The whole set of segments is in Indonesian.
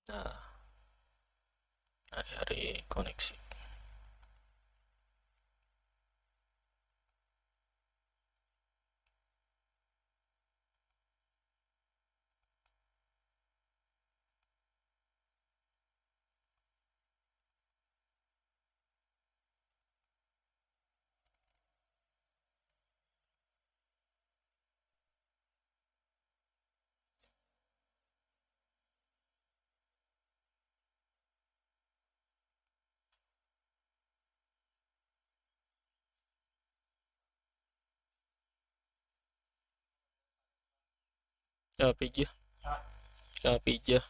Nah, hari-hari koneksi. Kapija, kapija.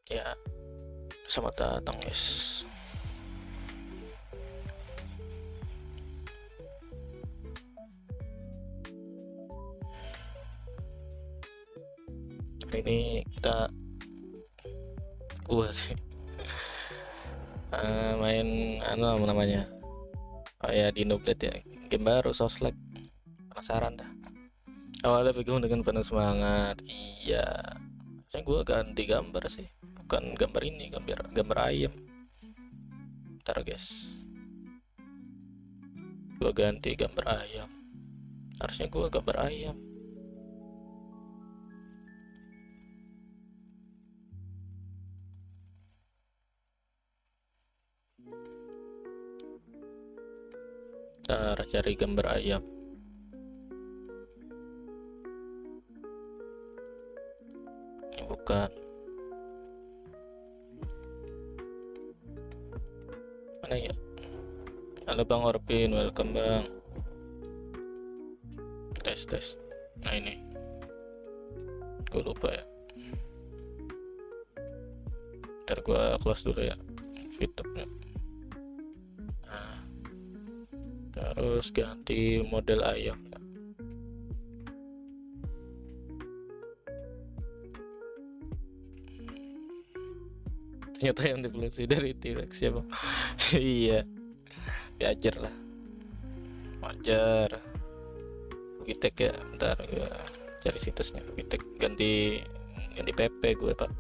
Ya, selamat datang guys. Ini kita sih main namanya kayak di Noblet ya, game baru Sosleg. Penasaran dah. Awalnya bingung dengan penuh semangat. Iya, saya gue ganti gambar sih, bukan gambar ini, gambar ayam. Ntar guys, gue ganti gambar ayam. Harusnya gue gambar ayam. Ntar cari gambar ayam. Ini bukan. Mana ya? Halo Bang Orpin, welcome Bang. Tes. Nah ini, gue lupa ya. Ntar gue close dulu ya VTube-nya. Nah, terus ganti model ayam ya. Ternyata yang diproduksi dari T-Rex ya Bang. Iya, wajar lah, wajar. Vitek ya, bentar gue cari situsnya. Vitek ganti PP gue Pak.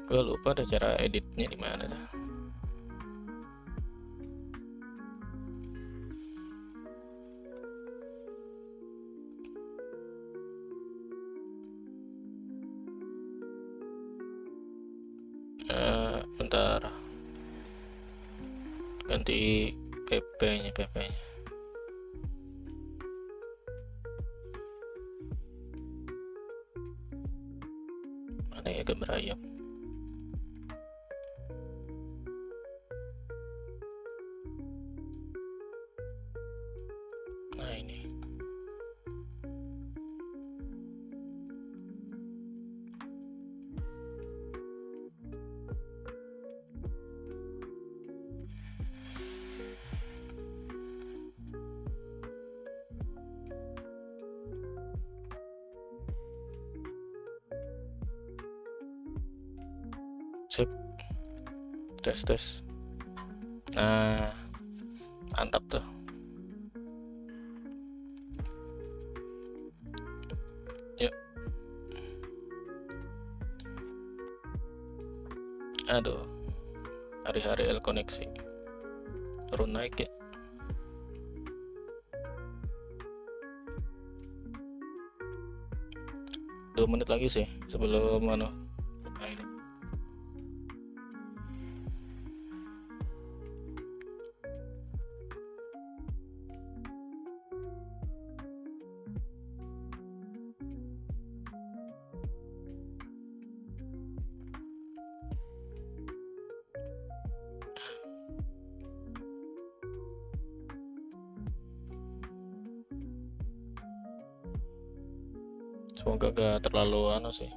Gue lupa ada cara editnya di mana dah. ganti PP nya mana ya gambar ayam. Nah ini sip, tes. Nah mantap tuh. Yuk, aduh, hari-hari L koneksi turun naik ya. Dua menit lagi sih sebelum mana. Nah, ini. Semoga gak terlalu sih,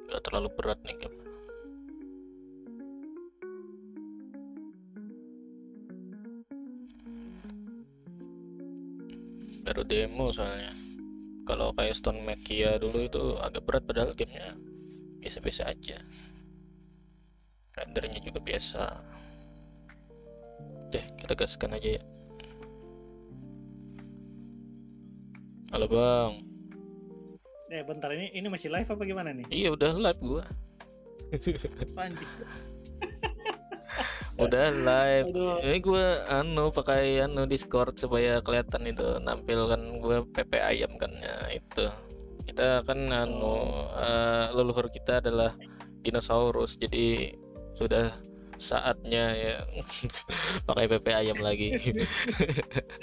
gak terlalu berat nih game. Baru demo soalnya. Kalau kayak Stone Makia dulu itu agak berat, padahal gamenya biasa-biasa aja, rendernya juga biasa. Oke, kita gaskan aja ya. Halo bang. Bentar, ini masih live apa gimana nih? Iya udah live gua. Anjing. Udah live. Aduh. Ini gua pakai Discord supaya kelihatan itu, nampilkan gua PP ayam kan ya itu. Kita kan leluhur kita adalah dinosaurus, jadi sudah saatnya ya pakai PP ayam lagi.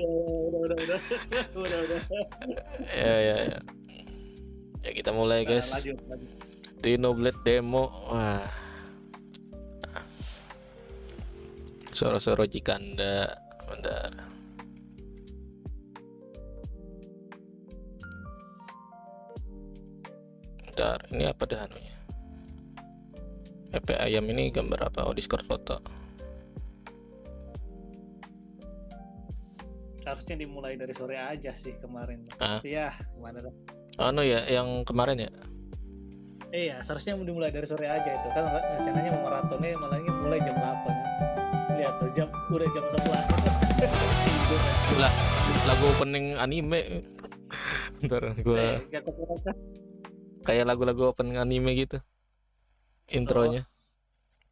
Udah. Ya. Ya kita mulai guys. Lanjut. Dinoblade demo. Wah. Soro-soro Jikanda. Bentar. Ini apa dah anunya? PP ayam ini gambar apa? Oh, Discord foto. Harusnya dimulai dari sore aja sih kemarin. Ya, gimana dah? Ya, yang kemarin ya? Iya, seharusnya dimulai dari sore aja itu. Kan rencananya mau maratonnya malahnya mulai jam 8. Lihat tuh, udah jam 11. Lah, lagu opening anime. Bentar, gua kayak lagu-lagu opening anime gitu. Intronya.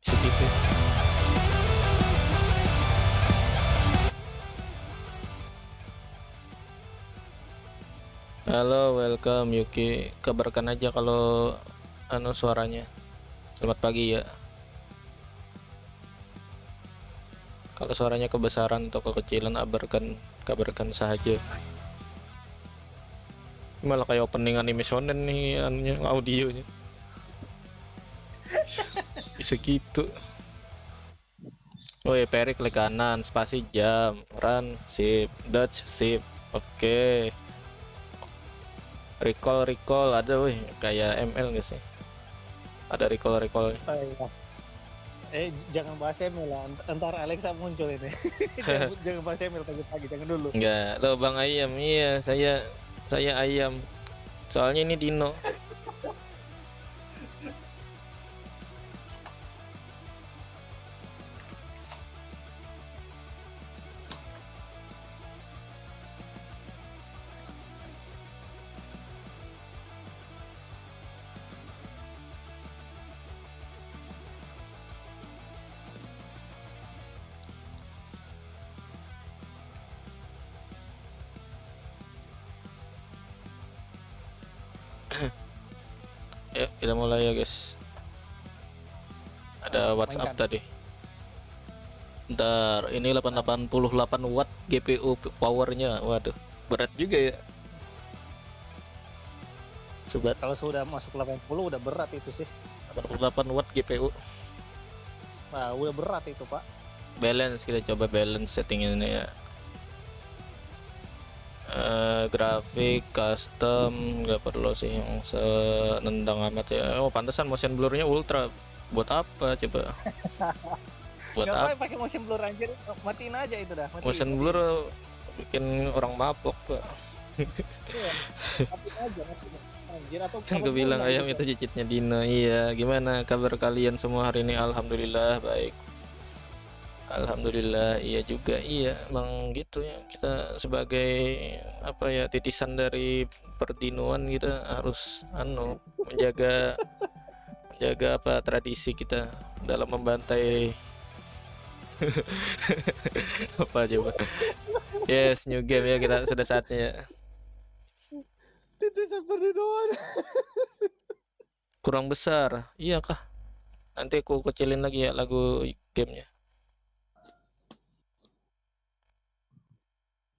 Segitu. Halo, welcome Yuki. Kabarkan aja kalau suaranya. Selamat pagi ya. Kalau suaranya kebesaran atau kekecilan, kabarkan saja. Malah kayak opening anime shonen nih audionya. Bisa gitu. Oh ya, Perik klik kanan, spasi jam, run, sip, dodge, sip. Oke. Recall ada wih, kayak ML nggak sih? Ada recall. Jangan bahas email lah, entar Alexa muncul ini. jangan bahas email pagi-pagi, jangan dulu. Enggak, lo Bang Ayam. Iya, saya Ayam. Soalnya ini Dino. Ya, kita mulai ya guys. Ada WhatsApp tadi. Ntar ini 88 watt GPU powernya. Waduh, berat juga ya. Sobat, Kalau sudah masuk 80 udah berat itu sih. 88 watt GPU. Nah, udah berat itu, Pak. Balance, kita coba balance settingannya ya. Grafik custom nggak perlu sih yang senendang amat ya. Oh, pantesan motion blurnya ultra. Buat apa coba? Buat apa? Ngapain pakai motion blur anjir? Matiin aja itu dah. Motion blur bikin orang mabok, Pak. Iya, matiin aja, matiin. Anjir, atau Kan gue bilang ayam itu cicitnya Dino. Iya, gimana kabar kalian semua hari ini? Alhamdulillah baik. Alhamdulillah, iya juga, iya emang gitu ya, kita sebagai apa ya, titisan dari perdinoan, kita harus menjaga apa tradisi kita dalam membantai apa coba. Yes, new game ya, kita sudah saatnya ya. titisan perdinoan. Kurang besar, iya kah? Nanti aku kecilin lagi ya lagu gamenya.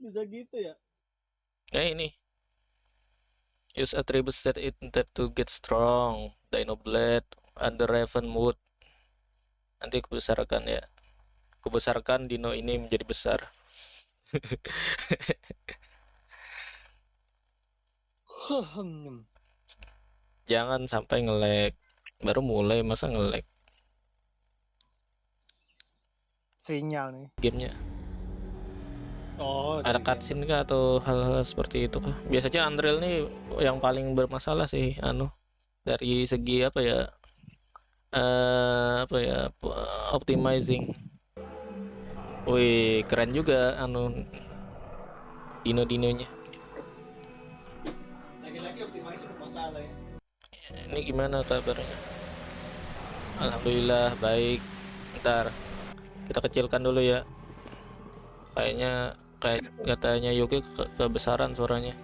Bisa gitu ya? Ini use attributes that it intend to get strong. Dino Blade, Under Raven Mood. Nanti kubesarkan ya. Kubesarkan Dino ini menjadi besar. Jangan sampai nge-lag. Baru mulai masa nge-lag Sinyal nih. gamenya. Oh, Ada dari cutscene kah atau hal-hal seperti itu kah? Biasanya Unreal nih yang paling bermasalah sih, dari segi apa ya, optimizing. Wih, keren juga dino-dinonya. lagi-lagi optimasi bermasalah ya. Ini gimana kabarnya? Alhamdulillah baik. Ntar kita kecilkan dulu ya. Kayaknya katanya Yogi kebesaran suaranya.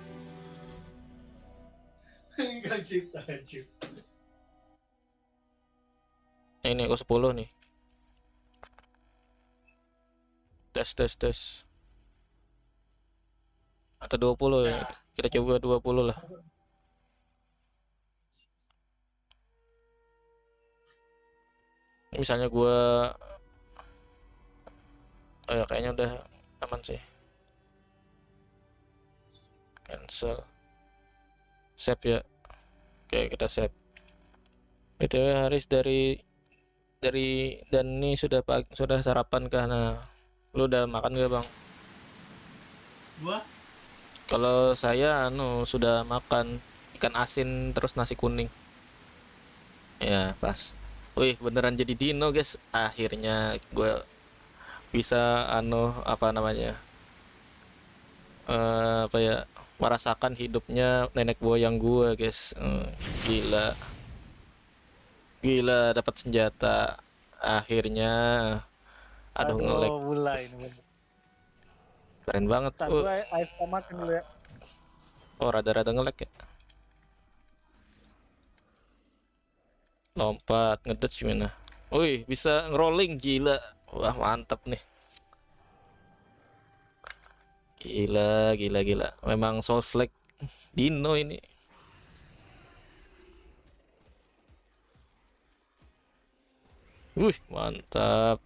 Enggak cipta anjir. Ini aku 10 nih. Tes. Atau 20 ya. Kita coba 20 lah. Misalnya gua kayaknya udah aman sih. Cancel. Save ya. Oke, kita save. BTW Haris dari dan ini sudah sarapan karena lu udah makan gak, Bang? Gua Kalau saya sudah makan ikan asin terus nasi kuning. Ya, pas. Wih, beneran jadi dino, guys. Akhirnya gue bisa apa namanya? Merasakan hidupnya nenek moyang gue, guys. Gila. Gila, dapat senjata. Akhirnya aduh nge-lag. mulai. Keren banget. Gue air makan dulu ya. Oh, rada-rada nge-lag ya. Lompat, ngedodge gimana? Wih, bisa ngerolling, gila. Wah, mantap nih. Gila. Memang Souls-like Dino ini. Wih, mantap.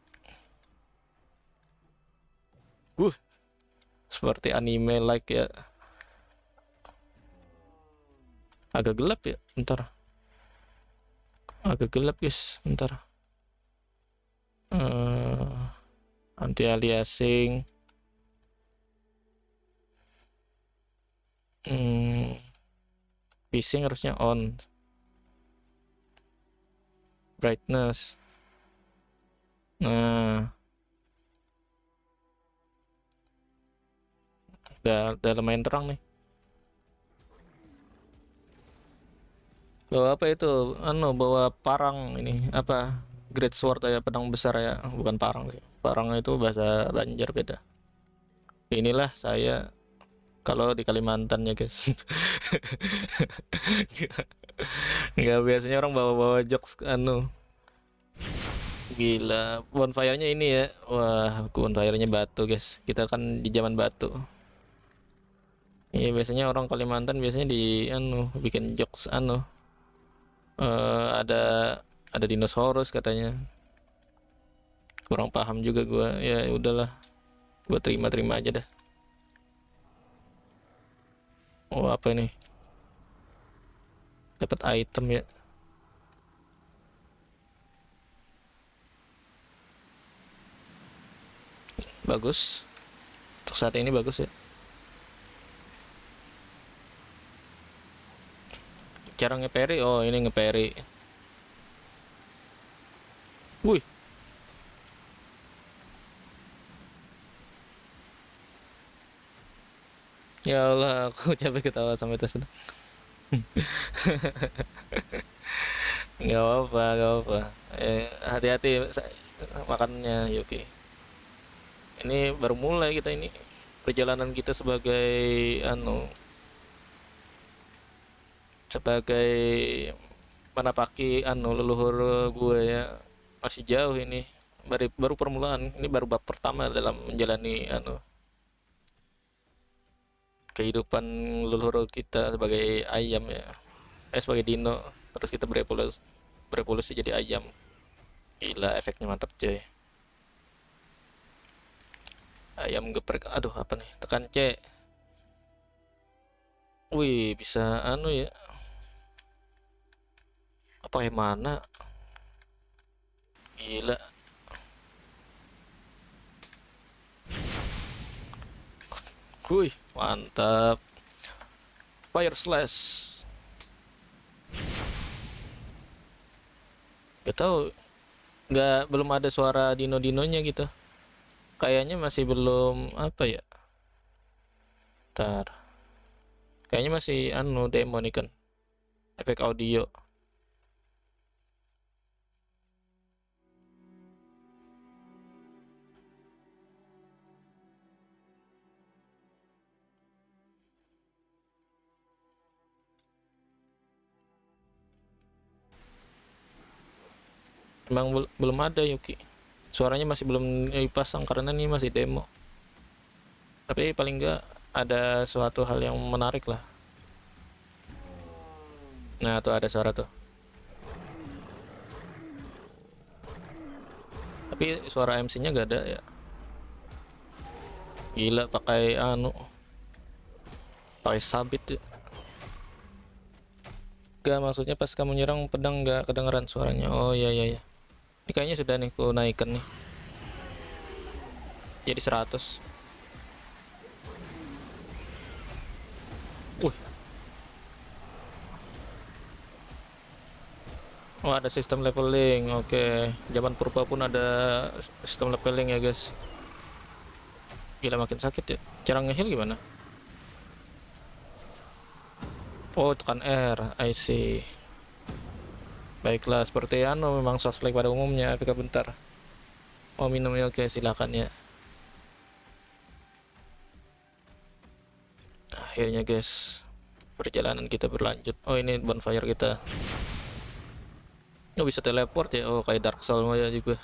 Seperti anime like ya. Agak gelap ya, bentar. Agak gelap, guys, bentar. Anti aliasing. Phasing harusnya on. Brightness. Nah, udah lumayan terang nih. Bawa apa itu? Bawa parang ini apa? Great Sword ya, pedang besar ya, bukan parang sih. Parang itu bahasa Banjar beda. Inilah saya kalau di Kalimantan ya, guys. Nggak biasanya orang bawa-bawa jokes Gila, bonfire-nya ini ya. Wah, bonfire-nya batu, guys. Kita kan di zaman batu. Iya, biasanya orang Kalimantan biasanya di bikin jokes ada dinosaurus katanya. Kurang paham juga gua. Ya udahlah, gua terima-terima aja dah. Oh, apa ini? Dapat item ya. Bagus. Untuk saat ini bagus ya. Cara ngeperi, oh ini ngeperi. Wih, ya Allah, aku capek ketawa sampai tes itu. Nggak apa-apa, nggak apa. Hati-hati makannya, Yuki. Ini baru mulai kita ini perjalanan kita sebagai anu sebagai menapaki leluhur gue ya, masih jauh ini. Baru permulaan, ini baru bab pertama dalam menjalani kehidupan leluhur kita sebagai ayam ya, sebagai dino, terus kita berevolusi jadi ayam. Gila, efeknya mantap coy. Ayam geprek, aduh apa nih, tekan C. Wih, bisa ya, apa yang mana, gila. Wih, mantap. Fire slash. Gak tahu, belum ada suara dino-dinonya gitu. Kayaknya masih belum apa ya. Ntar. Kayaknya masih demo nih kan. Efek audio. Emang belum ada Yuki. Suaranya masih belum dipasang karena ini masih demo. Tapi paling enggak ada suatu hal yang menarik lah. Nah, tuh ada suara tuh. Tapi suara MC-nya gak ada ya. Gila, pakai pakai sabit ya. Gak, maksudnya pas kamu nyerang pedang gak kedengeran suaranya. Oh iya iya iya. Ini kayaknya sudah nih ku naikkan nih. Jadi 100. Wih. Oh, ada sistem leveling. Oke. Zaman purba pun ada sistem leveling ya, guys. Gila, makin sakit ya. Cara ngeheal gimana? Oh, tekan R. I see. Baiklah, seperti memang sosleg pada umumnya. Apakah bentar? Oh, minumnya, oke, silakan ya. Akhirnya guys, perjalanan kita berlanjut. Oh, ini bonfire kita. Oh, bisa teleport ya. Oh, kayak Dark Souls ya juga.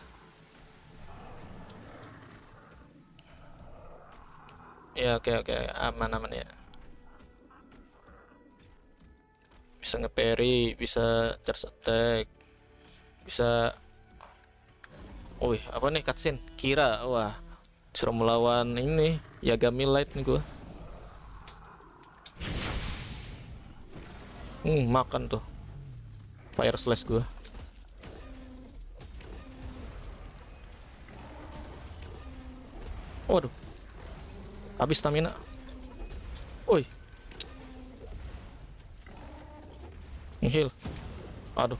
Ya, oke oke, aman ya. Bisa nge-parry, bisa charge attack, bisa. Wih, apa nih cutscene? Kira, wah, suruh melawan ini Yagami Light nih gua. Makan tuh fire slash gua. Waduh, habis stamina. Woi, heal. Aduh.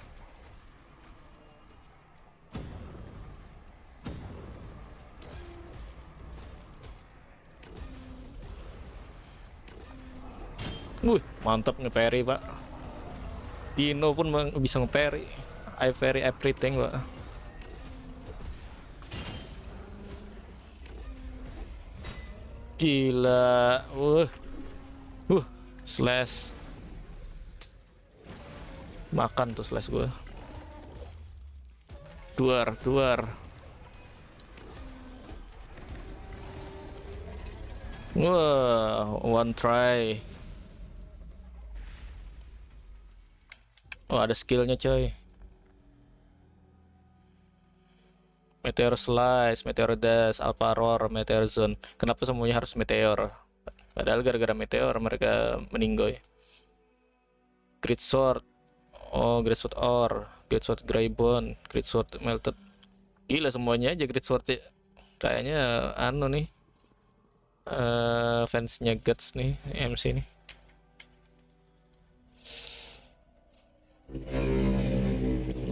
Wih, mantap nge-parry, Pak. Dino pun bisa nge-parry. I parry everything, Pak. Gila. Slash. Makan tuh slash gue. Duar. Wah, one try. Oh, ada skillnya coy. Meteor Slice, Meteor Dash, Alpha Roar, Meteor Zone. Kenapa semuanya harus Meteor? Padahal gara-gara Meteor mereka meninggoy. Great Sword. Oh, Great Sword Ore, Great Sword Greybone, Great Sword Melted. Gila semuanya aja Great Sword ya. Kayaknya anu nih. Fansnya Guts nih, MC nih.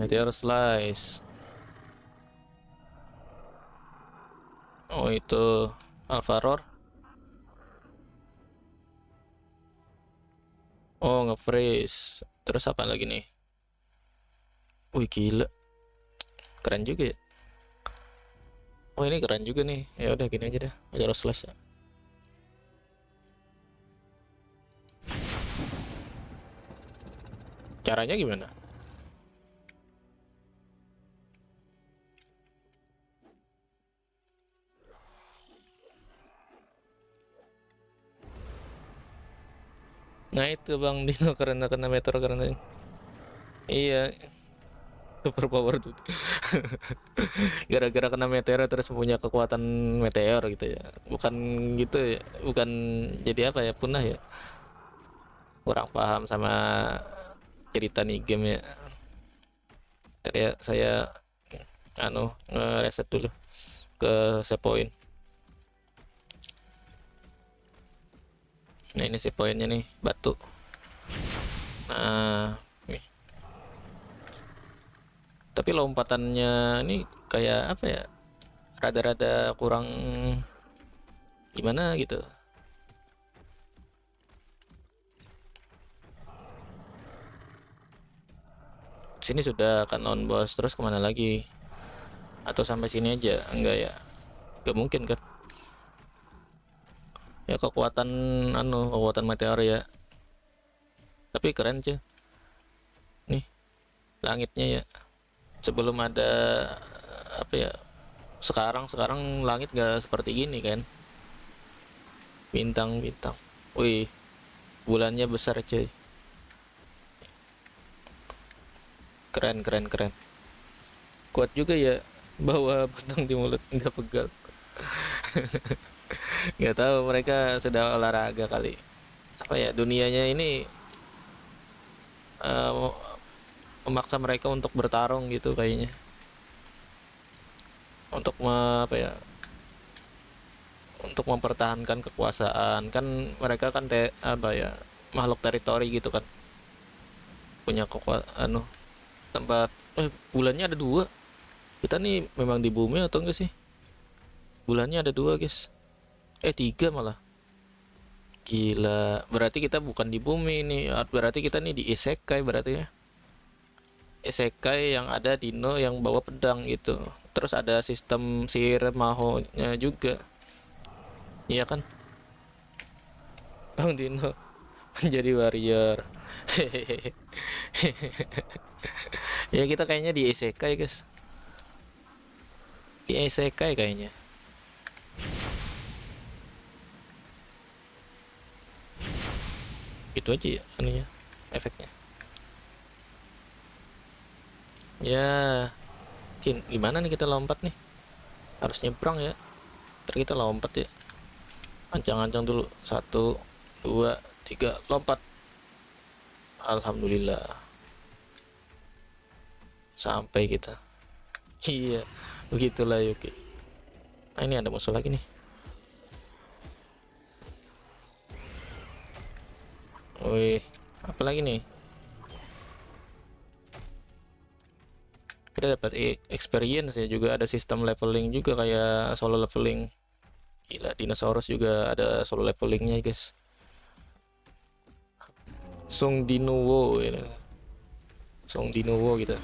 Meteor Slice. Oh, itu Alpha Roar. Oh, nge-freeze. Terus apa lagi nih? Wih, gila. Keren juga ya. Oh, ini keren juga nih. Ya udah gini aja dah. Meteor Slice ya. Caranya gimana? Nah itu Bang Dino karena Meteor karena iya super power tuh. Gara-gara kena meteor terus punya kekuatan meteor gitu ya. Bukan gitu ya. Bukan jadi apa ya punah ya. Kurang paham sama cerita nih game ya. Tadi ya saya nge-reset dulu ke save point. Nah ini save pointnya nih batu. Nah, nih. Tapi lompatannya ini kayak apa ya? Rada-rada kurang gimana gitu. Sini sudah kan on boss, terus kemana lagi? Atau sampai sini aja? Enggak ya? Gak mungkin kan? Ya kekuatan meteor ya. Tapi keren sih. Nih, langitnya ya. Sebelum ada apa ya? Sekarang langit gak seperti gini kan? Bintang-bintang. Wih, bulannya besar cuy. Keren. Kuat juga ya bawa benang di mulut nggak pegal. Nggak tahu mereka sudah olahraga kali. Apa ya dunianya ini eh, memaksa mereka untuk bertarung gitu kayaknya. Untuk apa ya? Untuk mempertahankan kekuasaan kan mereka kan apa ya makhluk teritori gitu kan punya kekuatan tempat bulannya ada dua. Kita nih memang di bumi atau enggak sih? Bulannya ada dua guys. Tiga malah. Gila. Berarti kita bukan di bumi nih. Berarti kita nih di isekai berarti ya. Isekai yang ada Dino yang bawa pedang gitu. Terus ada sistem sihir mahonya juga. Iya kan? Bang Dino menjadi warrior. Ya kita kayaknya di isekai guys. Di isekai kayaknya. Itu aja ya anunya efeknya. Ya, gimana nih kita lompat nih? Harus nyebrang ya. Ntar kita lompat ya. Ancang-ancang dulu. 1, 2, 3, lompat. Alhamdulillah. Sampai kita. Iya, begitulah Yuki. Nah, ini ada musuh lagi nih. Wih, apa lagi nih? Kita dapat experience ya juga ada sistem leveling juga kayak solo leveling. Gila, dinosaurus juga ada solo levelingnya guys. Song Dinuwo ya. Song Dinuwo gitu.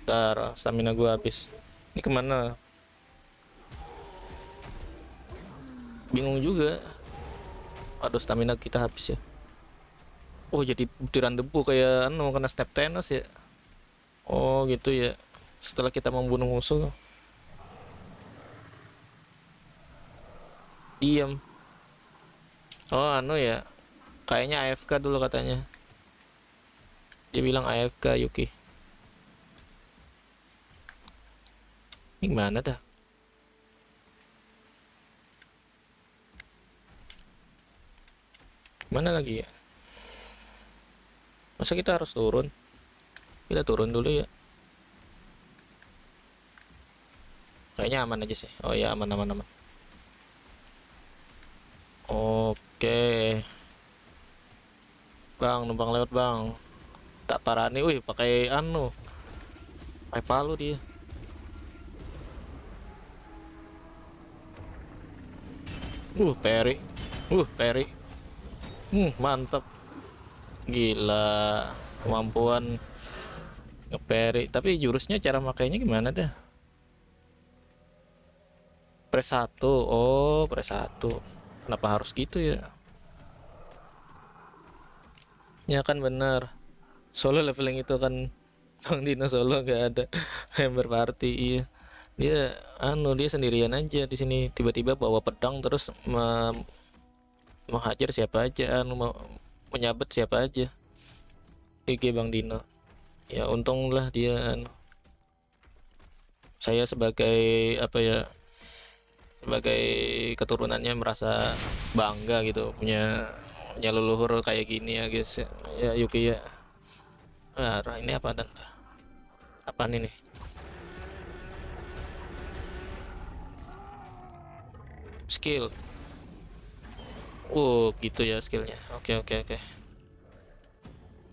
Ntar stamina gua habis. Ini kemana? Bingung juga. Aduh, stamina kita habis ya. Oh, jadi butiran debu kayak anu kena snap Thanos ya. Oh gitu ya, setelah kita membunuh musuh diam. Oh anu ya, kayaknya AFK dulu katanya, dia bilang AFK Yuki. Ini gimana dah, mana lagi ya, masa kita harus turun? Kita turun dulu ya, kayaknya aman aja sih. Oh ya, aman aman aman. Oke bang, numpang lewat bang, tak parah nih. Wih, pakai anu, pakai palu dia. Peri, peri. Mantap, gila kemampuan ngeperi. Tapi jurusnya cara makainya gimana dah? Press 1. Oh, press 1. Kenapa harus gitu ya? Ya kan bener. Solo leveling itu kan Bang Dino solo gak ada member party. Iya. Dia dia sendirian aja di sini, tiba-tiba bawa pedang terus menghajar siapa aja, menyabet siapa aja. GG Bang Dino. Ya untunglah dia saya sebagai apa ya, sebagai keturunannya merasa bangga gitu punya leluhur kayak gini ya guys ya, ya Yuki ya. Ini apa dan apa ini nih, skill. Gitu ya skillnya. Oke oke oke,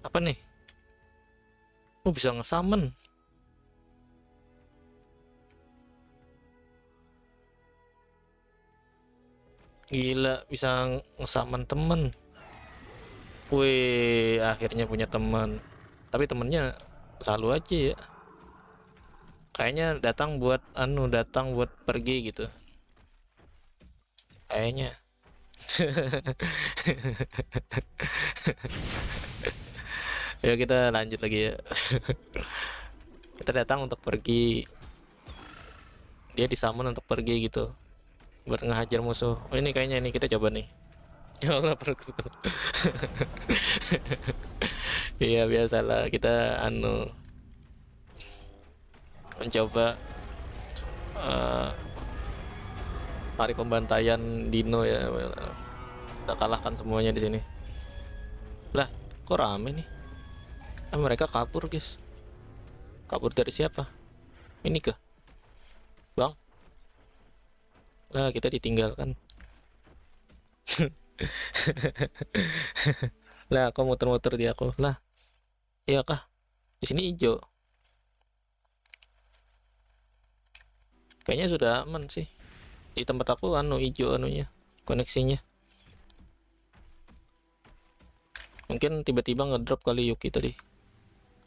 apa nih? Bisa nge-summon. Gila, bisa nge-summon temen. Wih, akhirnya punya teman. Tapi temennya lalu aja ya. Kayaknya datang buat pergi gitu. Kayaknya. Ya kita lanjut lagi ya. Kita datang untuk pergi. Dia disummon untuk pergi gitu. Buat ngehajar musuh. Oh ini kayaknya ini kita coba nih. Ya Allah perutku. Iya biasalah kita mencoba tarik pembantaian Dino ya. Kita kalahkan semuanya di sini. Lah, kok rame nih? Mereka kabur, guys. Kabur dari siapa? Ini kah? Bang? Lah, kita ditinggalkan. Lah, kok muter-muter di aku? Lah, iya kah? Di sini hijau. Kayaknya sudah aman sih. Di tempat aku hijau koneksinya. Mungkin tiba-tiba ngedrop kali Yuki tadi.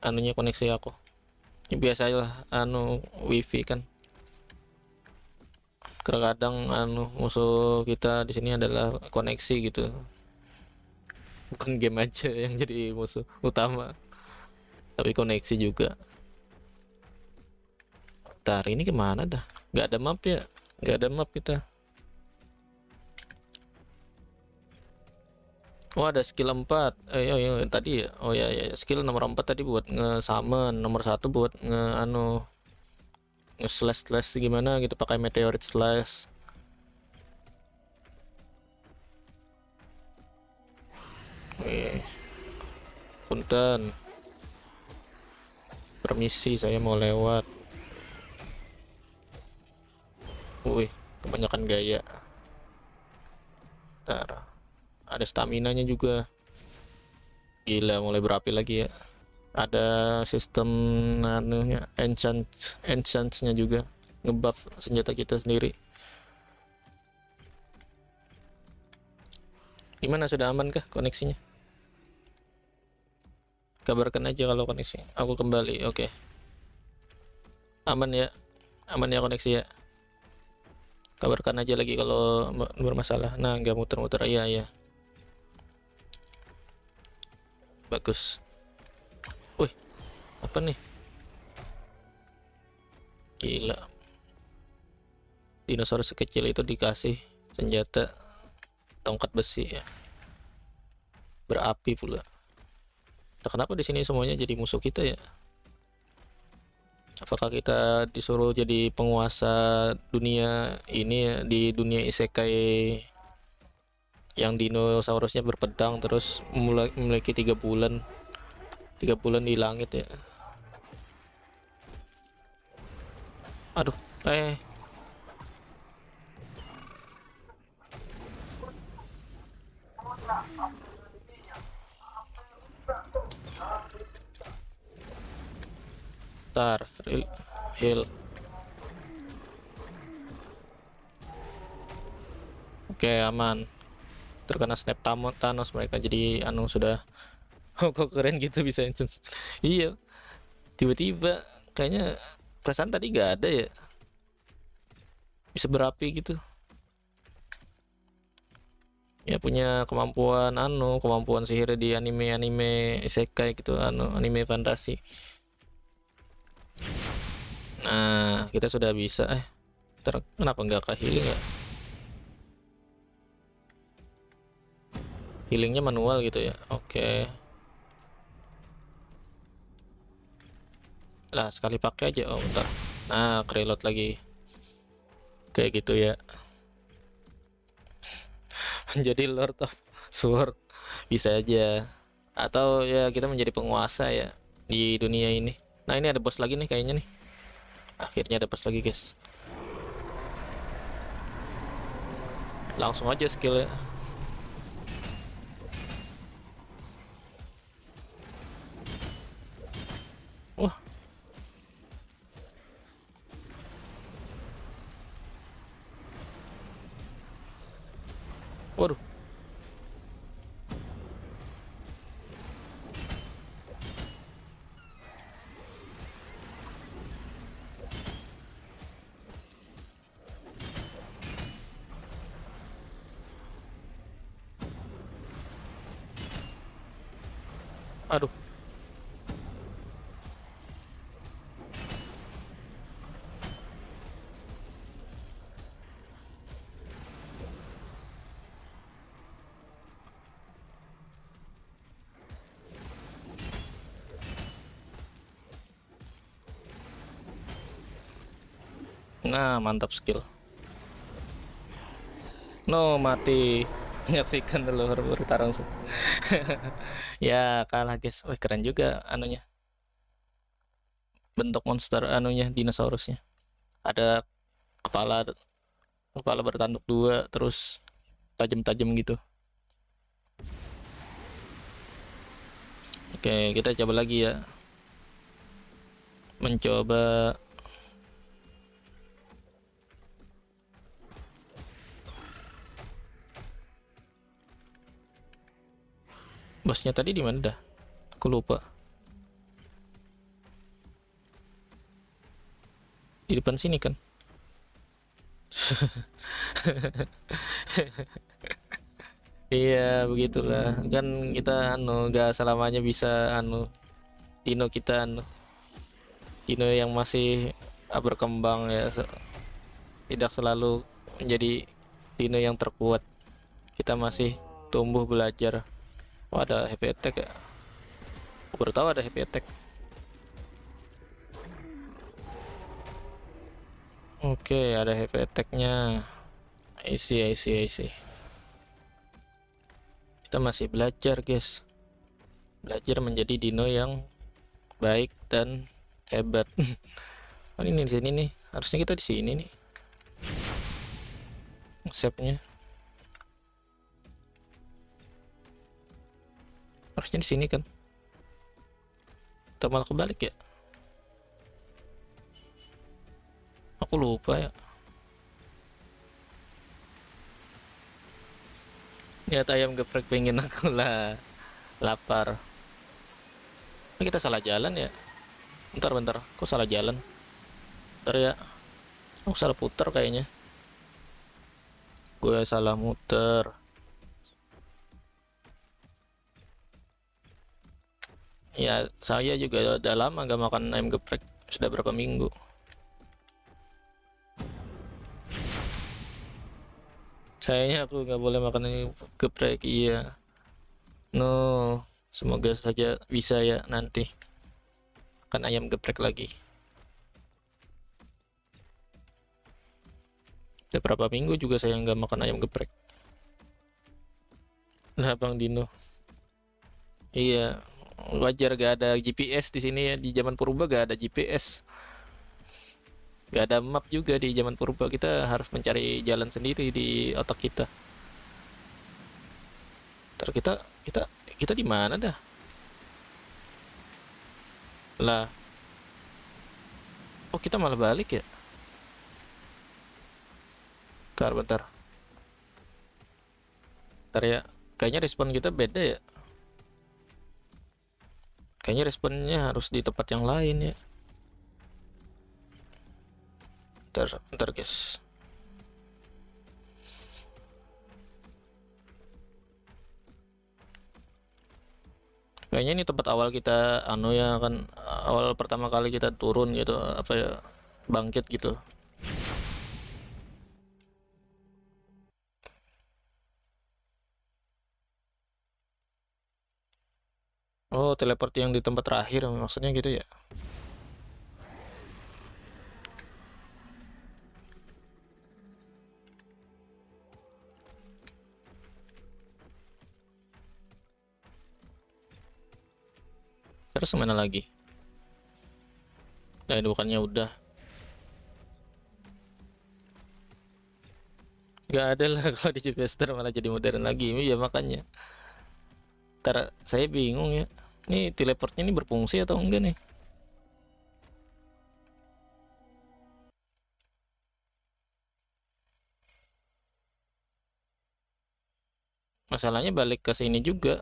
Koneksi aku. Ya, biasalah wifi kan. Kadang musuh kita di sini adalah koneksi gitu. Bukan game aja yang jadi musuh utama, tapi koneksi juga. Ntar ini kemana dah? Gak ada map ya? Gak ada map kita. Oh ada skill 4. Tadi ya. Oh ya, skill nomor 4 tadi buat nge-summon, nomor 1 buat nge-slash gimana gitu pakai meteorit slash. Punten. Permisi, saya mau lewat. Wih, kebanyakan gaya. Ntar, ada stamina-nya juga. Gila, mulai berapi lagi ya. Ada sistem enchants-nya juga, ngebuff senjata kita sendiri. Gimana, sudah aman kah koneksinya? Kabarkan aja kalau koneksi. Aku kembali. Oke. Aman ya koneksi ya. Kabarkan aja lagi kalau bermasalah. Nah, nggak muter-muter. Iya. bagus. Wih, apa nih? Gila. Dinosaurus sekecil itu dikasih senjata tongkat besi ya. Berapi pula. Nah, kenapa di sini semuanya jadi musuh kita ya? Apakah kita disuruh jadi penguasa dunia ini ya, di dunia isekai yang dinosaurusnya berpedang terus memiliki 3 bulan di langit ya. Aduh, tar heal. Oke, aman. Terkena snap Thanos mereka, jadi anu sudah. Oh, kok keren gitu bisa instance. Iya, tiba-tiba kayaknya perasaan tadi gak ada ya, bisa berapi gitu ya, punya kemampuan sihir di anime isekai gitu, anime fantasi. Nah, kita sudah bisa kenapa nggak ke healing ya? Healingnya manual gitu ya. Oke. Lah, sekali pakai aja. Oh, bentar. Nah, reload lagi. Kayak gitu ya. Menjadi Lord of Sword bisa aja. Atau ya kita menjadi penguasa ya di dunia ini. Nah, ini ada bos lagi nih kayaknya nih. Akhirnya ada bos lagi, guys. Langsung aja skillnya. Wah. Waduh. Aduh. Nah, mantap skill. No, mati. Menyaksikan leluhur bertarung. Ya, kalah, guys. Wih, keren juga anunya. Bentuk monster anunya, dinosaurusnya. Ada kepala kepala bertanduk 2, terus tajam-tajam gitu. Oke, kita coba lagi ya. Mencoba bosnya tadi di mana dah? Aku lupa. Di depan sini kan? Iya, begitulah. Kan kita gak selamanya bisa dino kita dino yang masih berkembang ya, tidak selalu menjadi dino yang terkuat. Kita masih tumbuh belajar. Oh, ada heavy attack ya. Aku baru tahu ada heavy attack. Oke, ada heavy attacknya. I see. Kita masih belajar, guys. Belajar menjadi dino yang baik dan hebat. Oh, ini di sini nih. Harusnya kita di sini nih. Save-nya. Harusnya di sini kan. Atau malah kebalik ya? Aku lupa ya. Lihat ayam geprek pengen aku lah. Lapar. Ini kita salah jalan ya. Bentar. Kok salah jalan? Bentar ya. Aku salah putar kayaknya. Gue salah muter. Ya, saya juga udah lama gak makan ayam geprek. Sudah berapa minggu. Sayangnya aku nggak boleh makan ayam geprek, iya. No, semoga saja bisa ya nanti makan ayam geprek lagi. Udah berapa minggu juga saya nggak makan ayam geprek. Nah, Bang Dino. Iya, wajar gak ada GPS di sini ya. Di zaman purba gak ada GPS. Gak ada map juga di zaman purba. Kita harus mencari jalan sendiri di otak kita. Ntar kita kita di mana dah? Lah, oh kita malah balik ya? Bentar, bentar. Bentar ya. Kayaknya respon kita beda ya. Kayaknya responnya harus di tempat yang lain ya. Bentar, bentar guys. Kayaknya ini tempat awal kita anu ya kan, awal pertama kali kita turun gitu, apa ya, bangkit gitu. Oh, teleport yang di tempat terakhir maksudnya gitu ya. Terus mana lagi? Nah, ini bukannya udah. Gak ada lah kalau di Jupester malah jadi modern lagi. Iya makanya. Ntar saya bingung ya. Ini teleportnya ini berfungsi atau enggak nih? Masalahnya balik ke sini juga.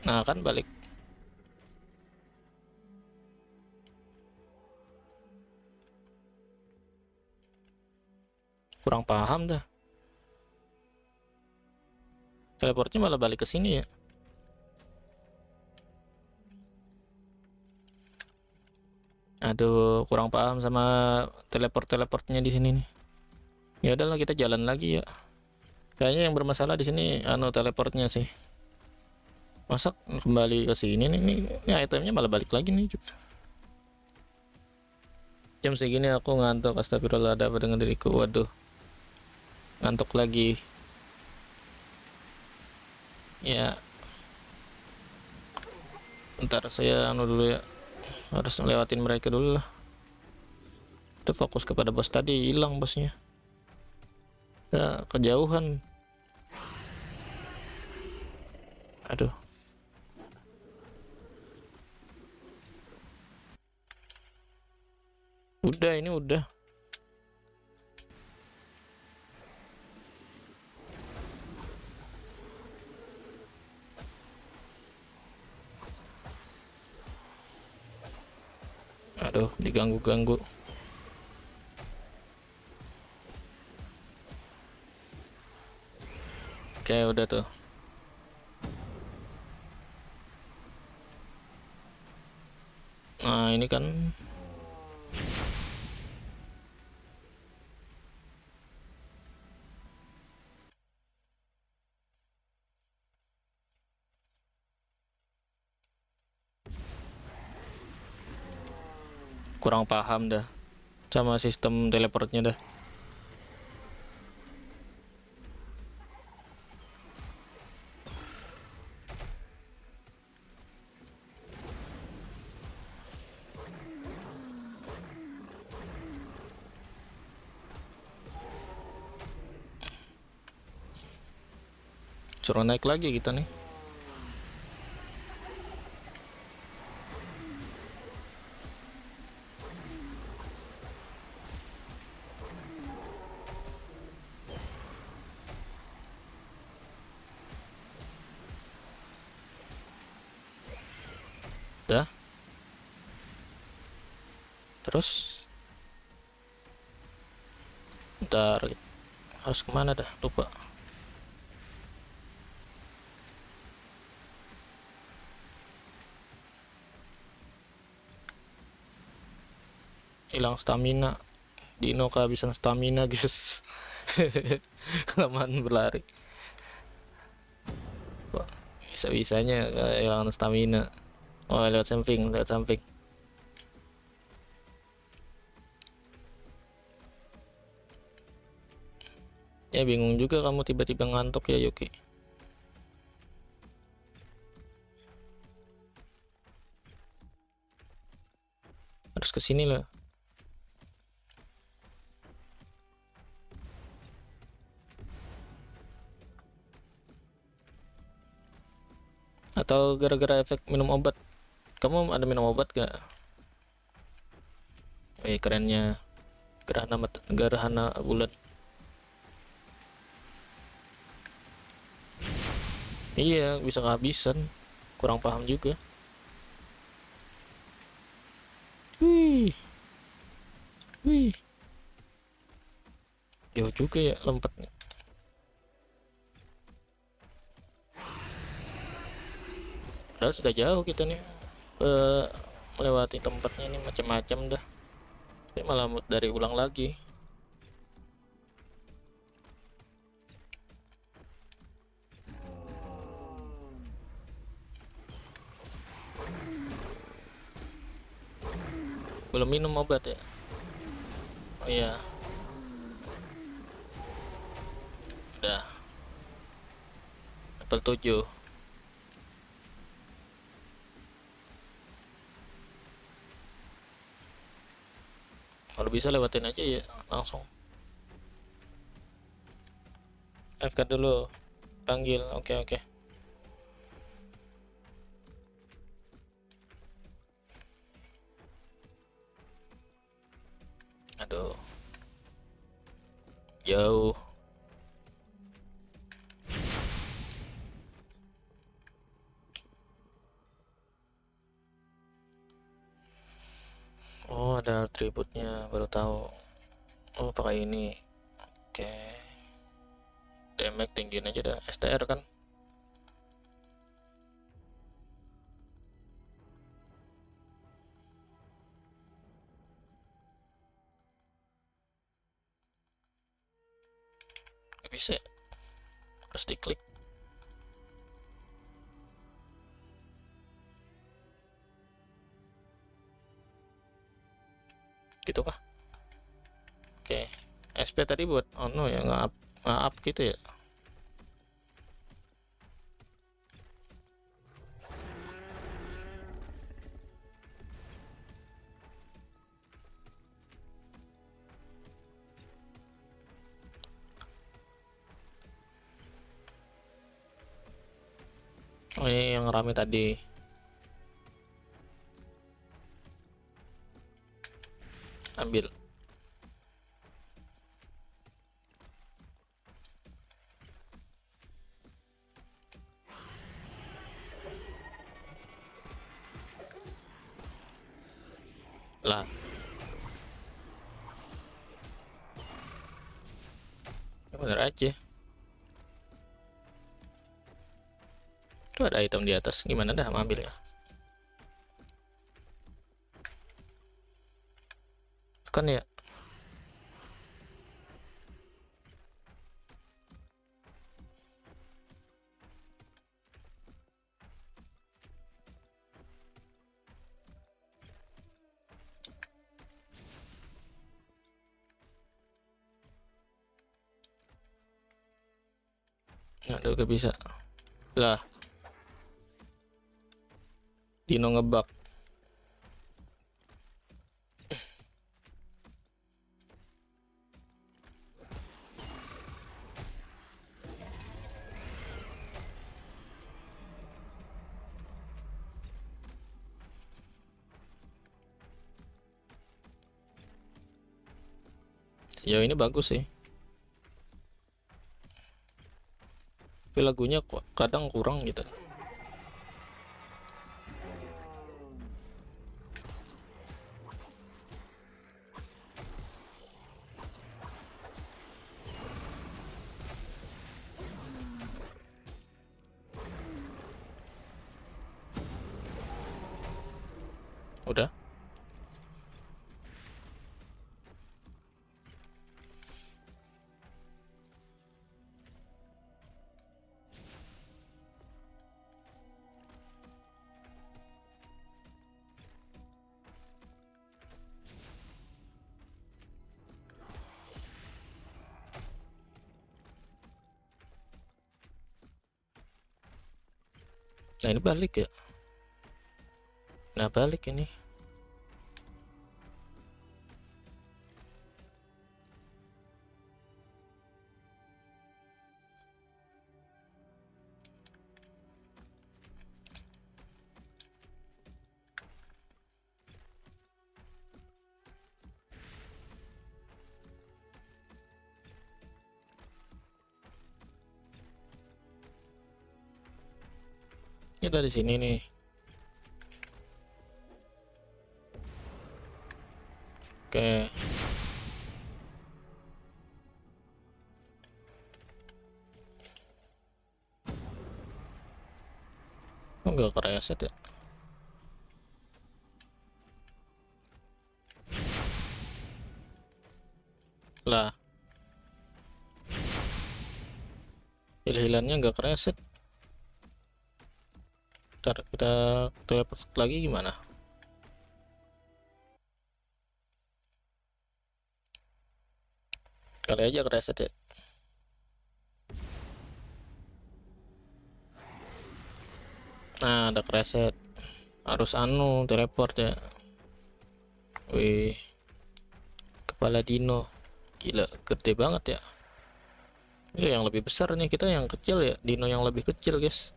Nah kan balik. Kurang paham dah. Teleportnya malah balik ke sini ya. Aduh, kurang paham sama teleport-teleportnya di sini nih. Ya udahlah kita jalan lagi ya. Kayaknya yang bermasalah di sini anu teleportnya sih. Masa kembali ke sini nih, ini itemnya malah balik lagi nih juga. Jam segini aku ngantuk, astagfirullah, ada apa dengan diriku? Waduh, ngantuk lagi. Ya, ntar saya anu dulu ya. Harus ngelewatin mereka dulu lah. Kita fokus kepada bos tadi, hilang bosnya. Ya, kejauhan. Aduh. Udah, ini udah. Aduh, diganggu-ganggu. Oke, udah tuh. Nah, ini kan kurang paham dah sama sistem teleportnya dah. Suruh naik lagi kita nih. Dah. Terus ntar harus kemana dah, lupa. hilang stamina. Dino kehabisan stamina guys. Kelamaan berlari. Wah, bisa-bisanya kehilangan stamina. Oh, lewat samping, lewat samping. Ya bingung juga kamu tiba-tiba ngantuk ya Yuki. Harus kesini lah. Atau gara-gara efek minum obat. Kamu ada minum obat gak? Kerennya gerhana bulan. Iya, bisa kehabisan. Kurang paham juga. Wih. Wih. Jauh juga ya lompatnya. Padahal sudah jauh kita nih. Melewati tempatnya ini macam-macam dah. Tapi malah dari ulang lagi. Belum minum obat ya? Oh iya. Udah. Level 7. Kalau bisa lewatin aja ya langsung. FK dulu. Panggil. Oke, oke. Aduh. Jauh. Oh, ada atributnya, baru tahu. Oh, pakai ini. Oke. Damage tinggiin aja dah. STR kan? Gak bisa. Harus diklik. Gitu kah? Oke. SP tadi buat no ya, nge-up gitu ya. Oh, ini yang rame tadi. Ambil. Lah. Ya bener aja. Tuh ada item di atas. Gimana dah ambil ya? Kan ya. Aduh, gak bisa. Lah. Dino ngebug. Sejauh ini bagus sih. Tapi lagunya kok kadang kurang gitu. Udah. Nah ini balik ya. Nah balik ini. Ini dari sini nih. Oke. Oh nggak kereset ya. Lah hilannya nggak kereset. Ntar kita teleport lagi gimana? Kali aja kereset ya. Nah ada kereset. Harus teleport ya. Wih, kepala dino. Gila, gede banget ya. Ya yang lebih besar nih, kita yang kecil ya. Dino yang lebih kecil guys.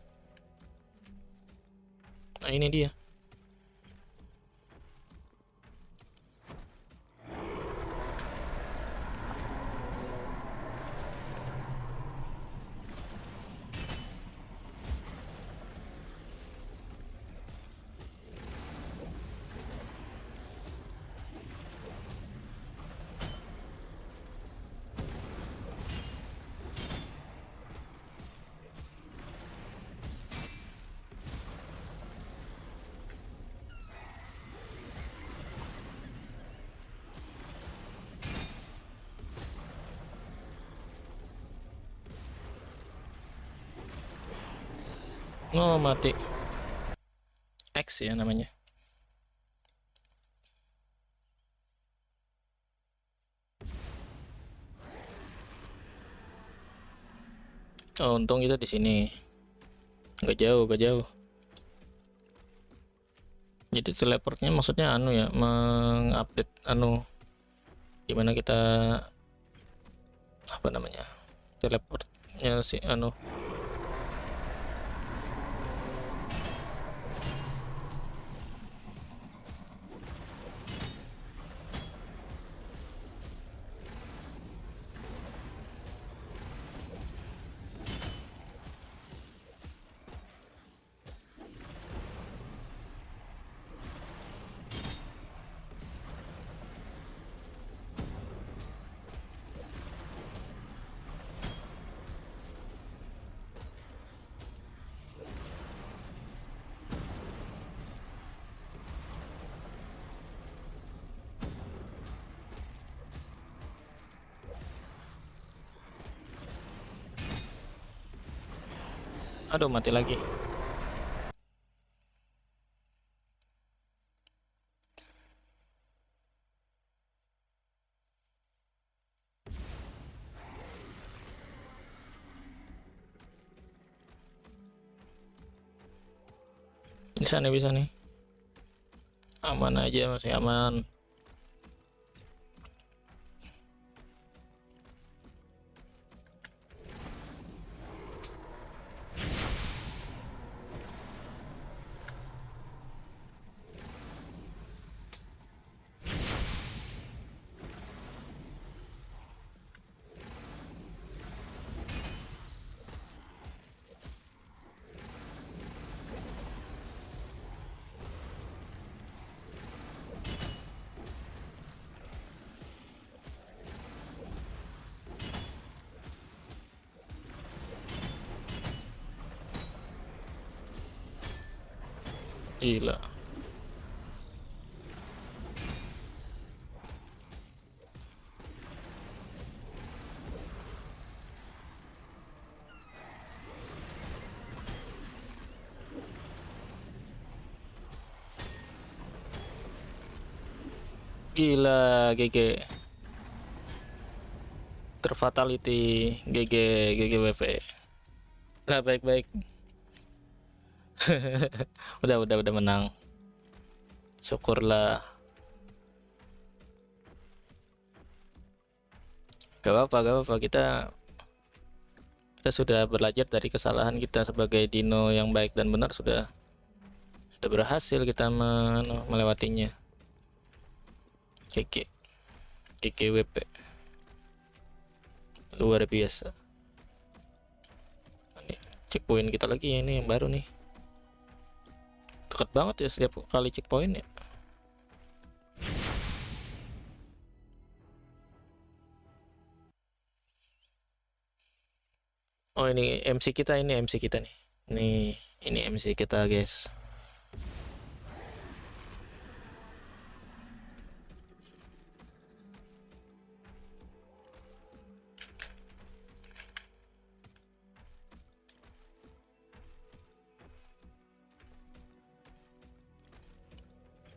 Nah ini dia. Oh mati. X ya namanya. Oh untung kita di sini. Nggak jauh, nggak jauh. Jadi teleportnya maksudnya ya, mengupdate gimana kita apa namanya? Teleportnya si aduh mati lagi. Bisa nih. Aman aja, masih aman. Gila. Gila, GG. Terfatality, GG, GG WP. Lah baik-baik. Udah menang. Syukurlah. Gak apa-apa. Kita sudah belajar dari kesalahan kita sebagai dino yang baik dan benar, sudah berhasil kita melewatinya. Keke KKWP luar biasa. Ini checkpoint kita lagi ya, ini yang baru nih. Dekat banget ya setiap kali checkpoint ya. Oh ini MC kita, nih. Ini MC kita guys.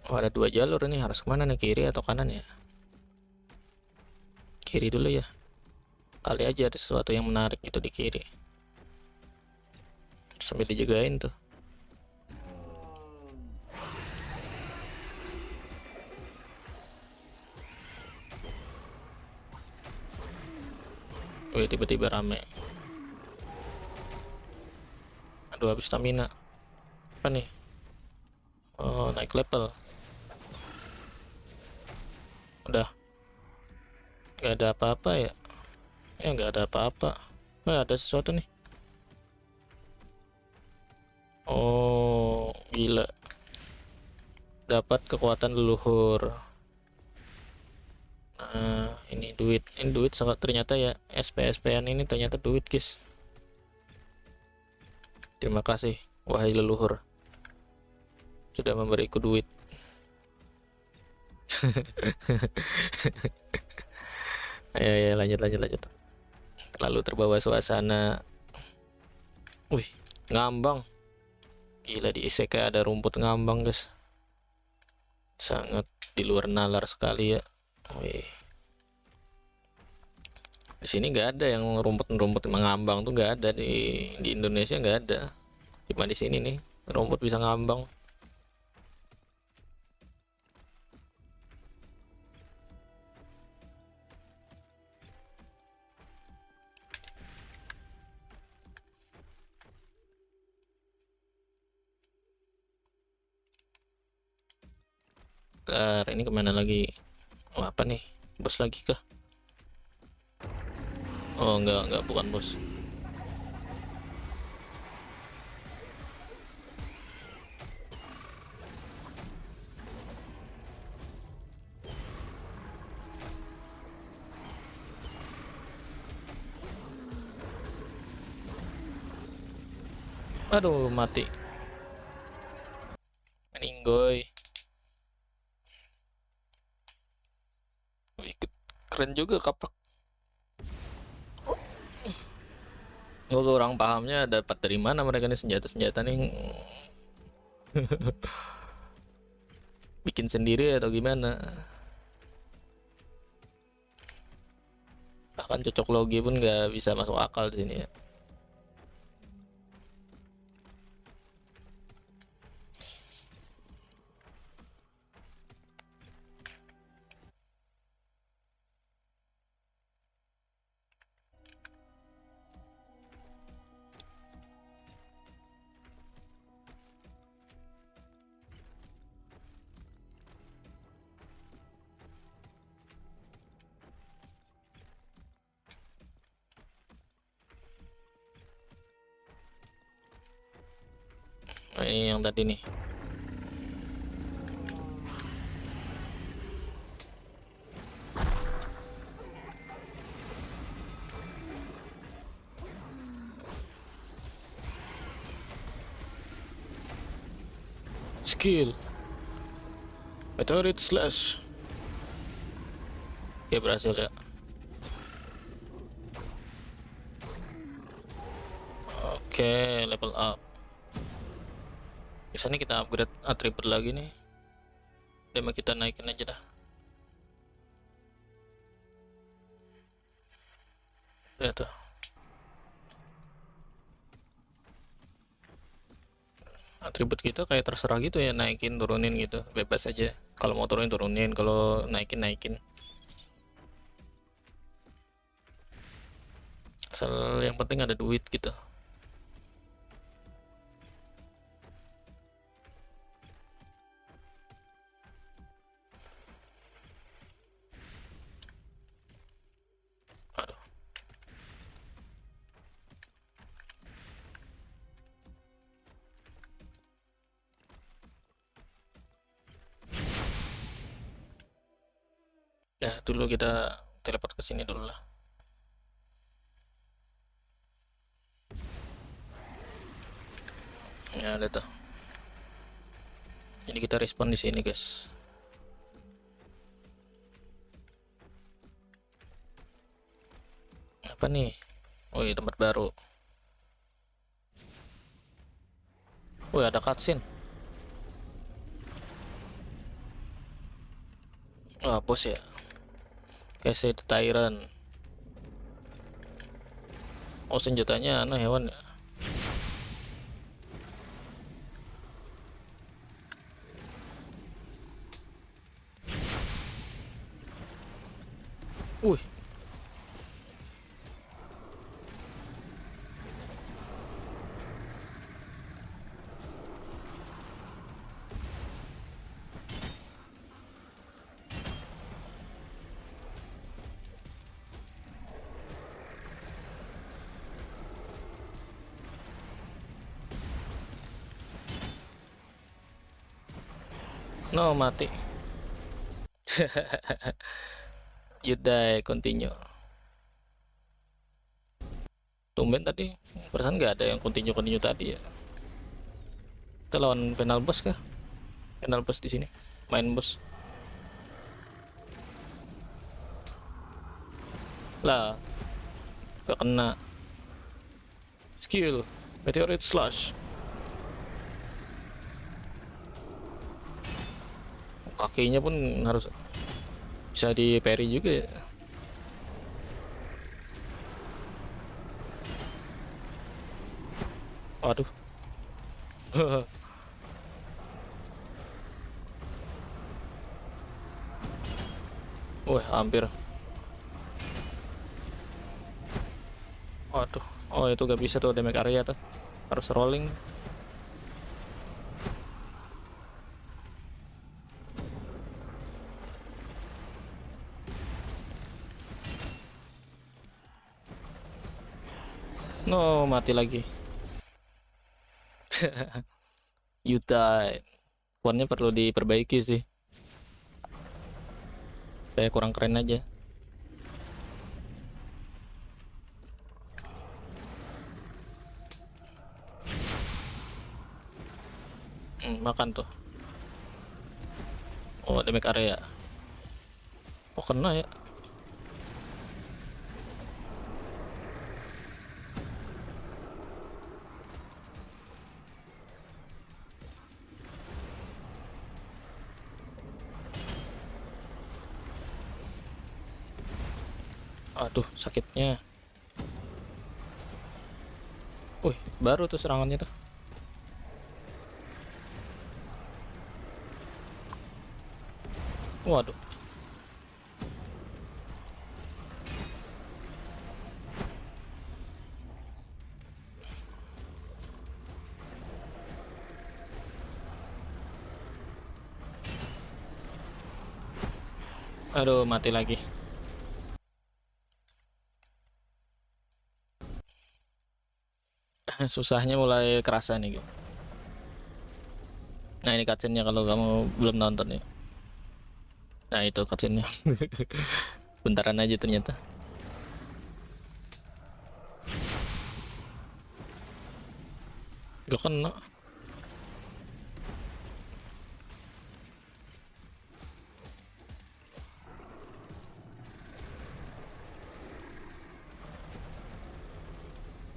Oh ada 2 jalur nih, harus kemana nih, kiri atau kanan ya? Kiri dulu ya, kali aja ada sesuatu yang menarik itu di kiri sambil dijagain tuh. Wih tiba-tiba rame. Aduh habis stamina. Apa nih? Oh naik level. Udah nggak ada apa-apa ya? Nggak ada apa-apa. Ada sesuatu nih. Oh gila, dapat kekuatan leluhur. Nah ini duit sangat, ternyata ya SP-SPN ini ternyata duit guys. Terima kasih wahai leluhur sudah memberiku duit. Ayo lanjut. Lalu terbawa suasana. Wih ngambang, gila di isekai ada rumput ngambang guys, sangat di luar nalar sekali ya. Wih di sini nggak ada yang rumput mengambang tuh, nggak ada di Indonesia, nggak ada. Cuma di sini nih rumput bisa ngambang. Bentar, ini kemana lagi? Oh, apa nih? Bos lagi kah? Oh enggak bukan bos. Aduh mati. Meninggoy. Wih, keren juga kapak. Gue kurang pahamnya dapat dari mana mereka nih senjata-senjata nih. Bikin sendiri atau gimana? Bahkan cocok logi pun nggak bisa masuk akal di sini ya. Nah, ini yang tadi nih. Skill Meteorite Slash. Ya berhasil ya. Oke, level up. Bisa nih kita upgrade atribut lagi nih. Damage kita naikin aja dah. Lihat tuh. atribut kita kayak terserah gitu ya, naikin turunin gitu, bebas aja. Kalau mau turunin turunin, kalau naikin naikin. Asal yang penting ada duit gitu. Aduh. Ya dulu kita teleport ke sini dulu lah. Ya ada tuh. Jadi kita respon di sini guys. Apa nih? Oh iya, tempat baru. Oh ada cutscene. Oh hapus ya. Casey the Tyrant. Oh senjatanya aneh hewan ya. Wih. No mati. You die, continue. Tumben tadi, perasaan nggak ada yang continue tadi ya. Kita lawan final boss kah? Final boss di sini, main boss. Lah, gak kena. Skill, meteorite slash. Kakinya pun harus bisa di parry juga ya. Waduh. Wah, hampir. Waduh. Oh, itu gak bisa tuh damage area tuh. Harus rolling. No, mati lagi. You die. Warnanya perlu diperbaiki sih. Kayak kurang keren aja. Makan tuh. Oh, damage area. Oh, kena ya. Aduh, sakitnya. Wih, baru tuh serangannya tuh. Waduh. Aduh, mati lagi. Susahnya mulai kerasa nih, guys. Nah, ini cutscene-nya kalau kamu belum nonton ya. Nah, itu cutscene-nya. Bentaran aja ternyata. Gak kena.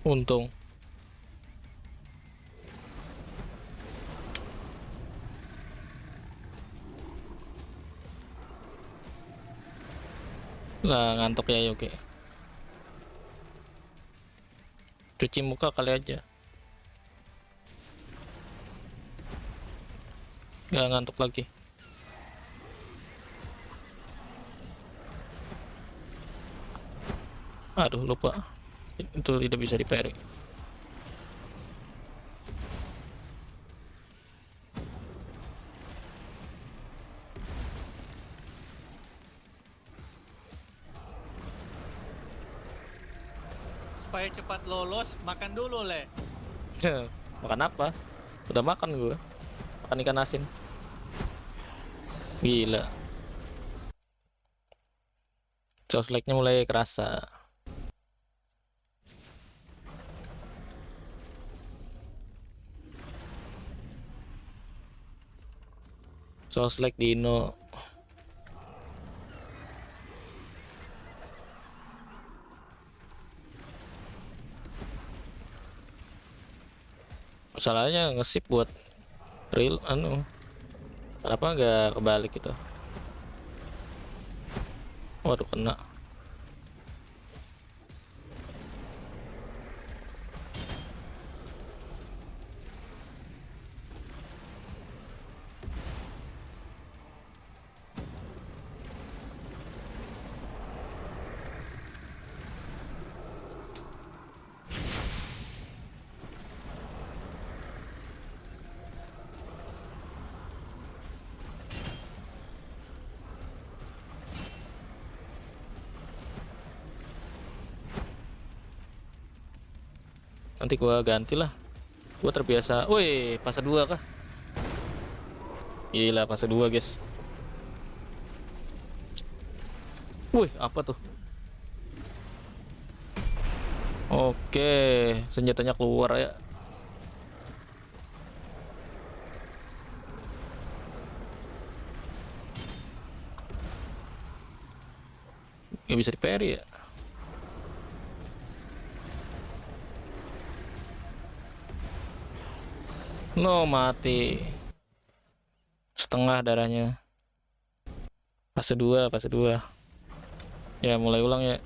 Untung. Lah, ngantuk ya Yogi. Cuci muka kali aja. Nggak ngantuk lagi. Aduh, lupa. Itu tidak bisa di parry. Supaya cepat lolos, makan dulu, Le. Makan apa? Udah makan gue. Makan ikan asin. Gila. Souls-like-nya mulai kerasa. Souls-like Dino. Masalahnya nge-sip buat real kenapa nggak kebalik gitu. Waduh, kena. Nanti gua ganti lah. Gua terbiasa. Woi, fase 2 kah? Gila, fase 2, guys. Wih, apa tuh? Oke, senjatanya keluar ya. Nggak bisa di parry ya. No, mati. Setengah darahnya. Fase 2, fase 2. Ya, mulai ulang ya.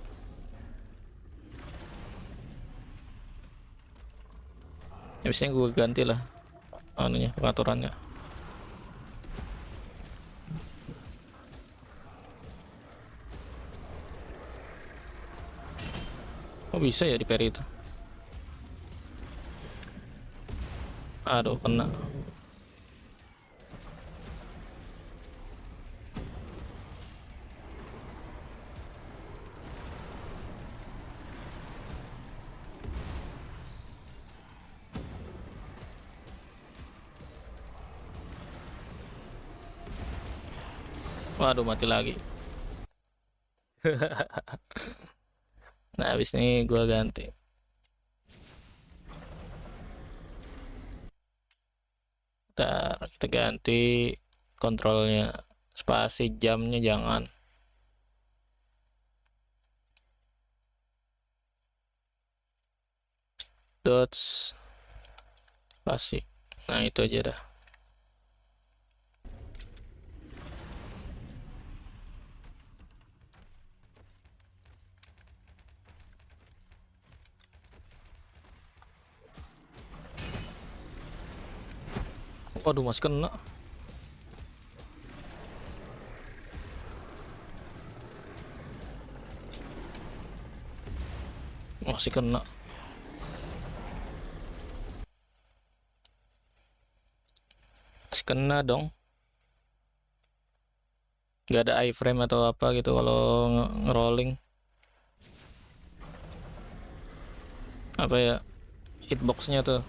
Habisnya gue ganti lah anunya, pengaturannya. Oh, bisa ya di parry itu. Aduh, kena. Waduh, mati lagi. Nah, habis ini gua ganti. Ntar kita ganti kontrolnya. Spasi jamnya jangan. Dots. Spasi. Nah, itu aja dah. Waduh, masih kena. Masih kena. Masih kena dong. Nggak ada iframe atau apa gitu kalau ngerolling. Apa ya, hitboxnya tuh.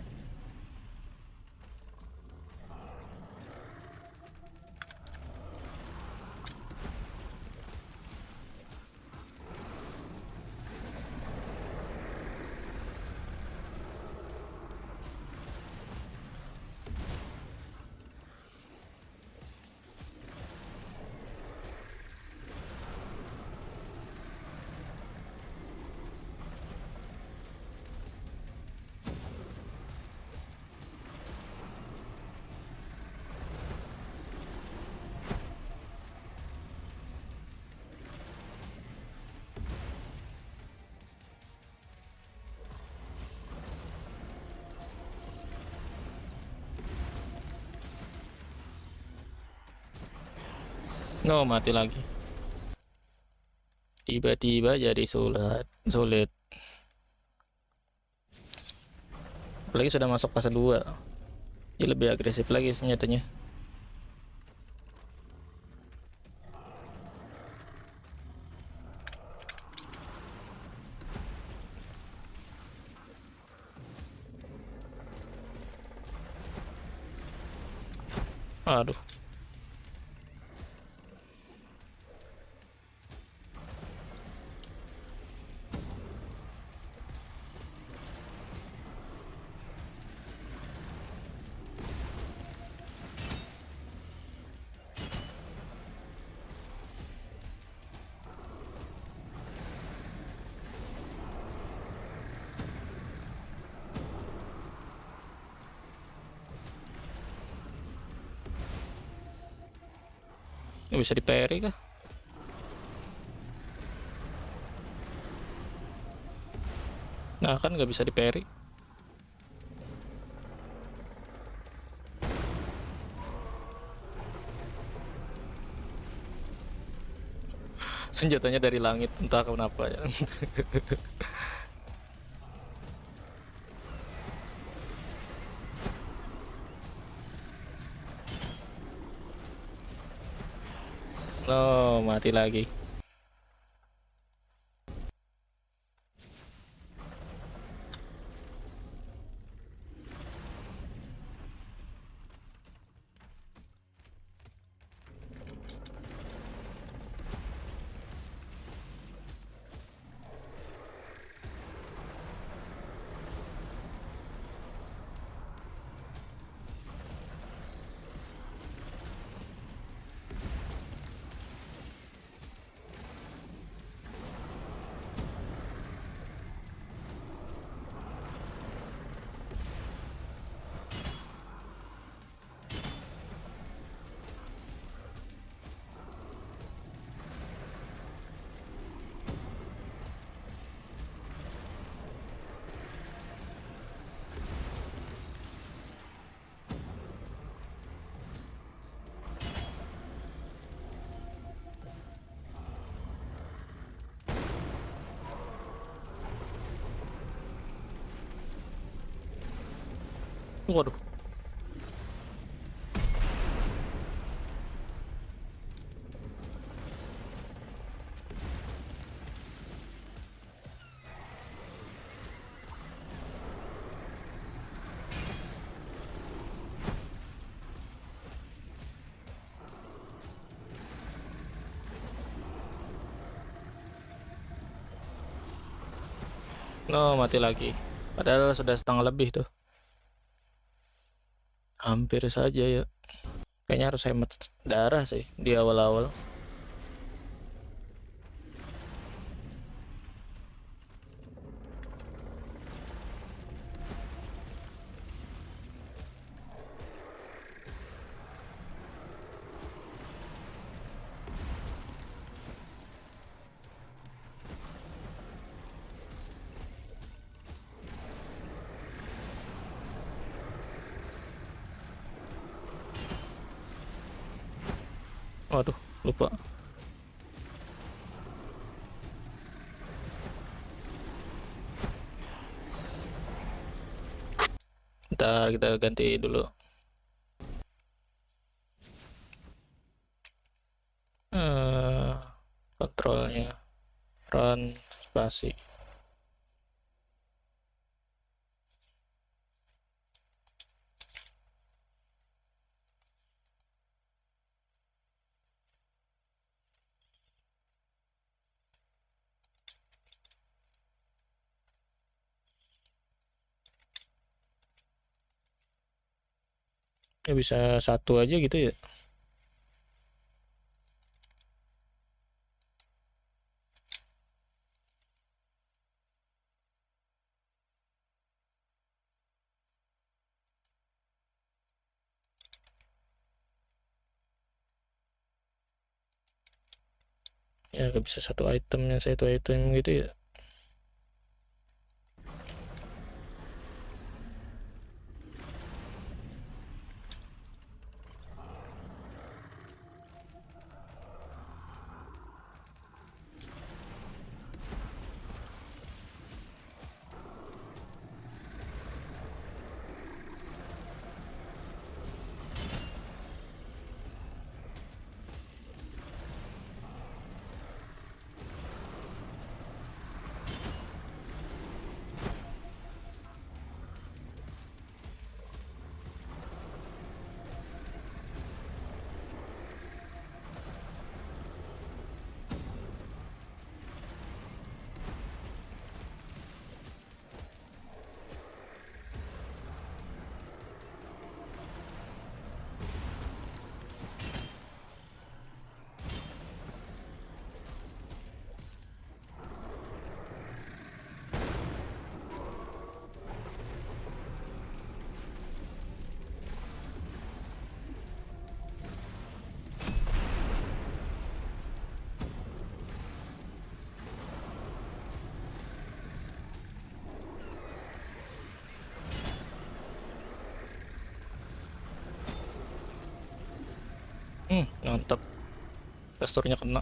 No, mati lagi. Tiba-tiba jadi sulit. Apalagi sudah masuk fase 2. Jadi lebih agresif lagi senjatanya. Aduh. Ini bisa di parry kah? Nah kan nggak bisa di parry. Senjatanya dari langit, entah kenapa ya. No, mati lagi. Waduh. No, mati lagi. Padahal sudah setengah lebih tuh. Hampir saja ya. Kayaknya harus hemat darah sih di awal-awal. Waduh, lupa. Ntar kita ganti dulu. eh Kontrolnya. Run, spasi. Ya bisa satu aja gitu ya. Ya gak bisa satu item gitu ya. Mantap. Gesturnya kena.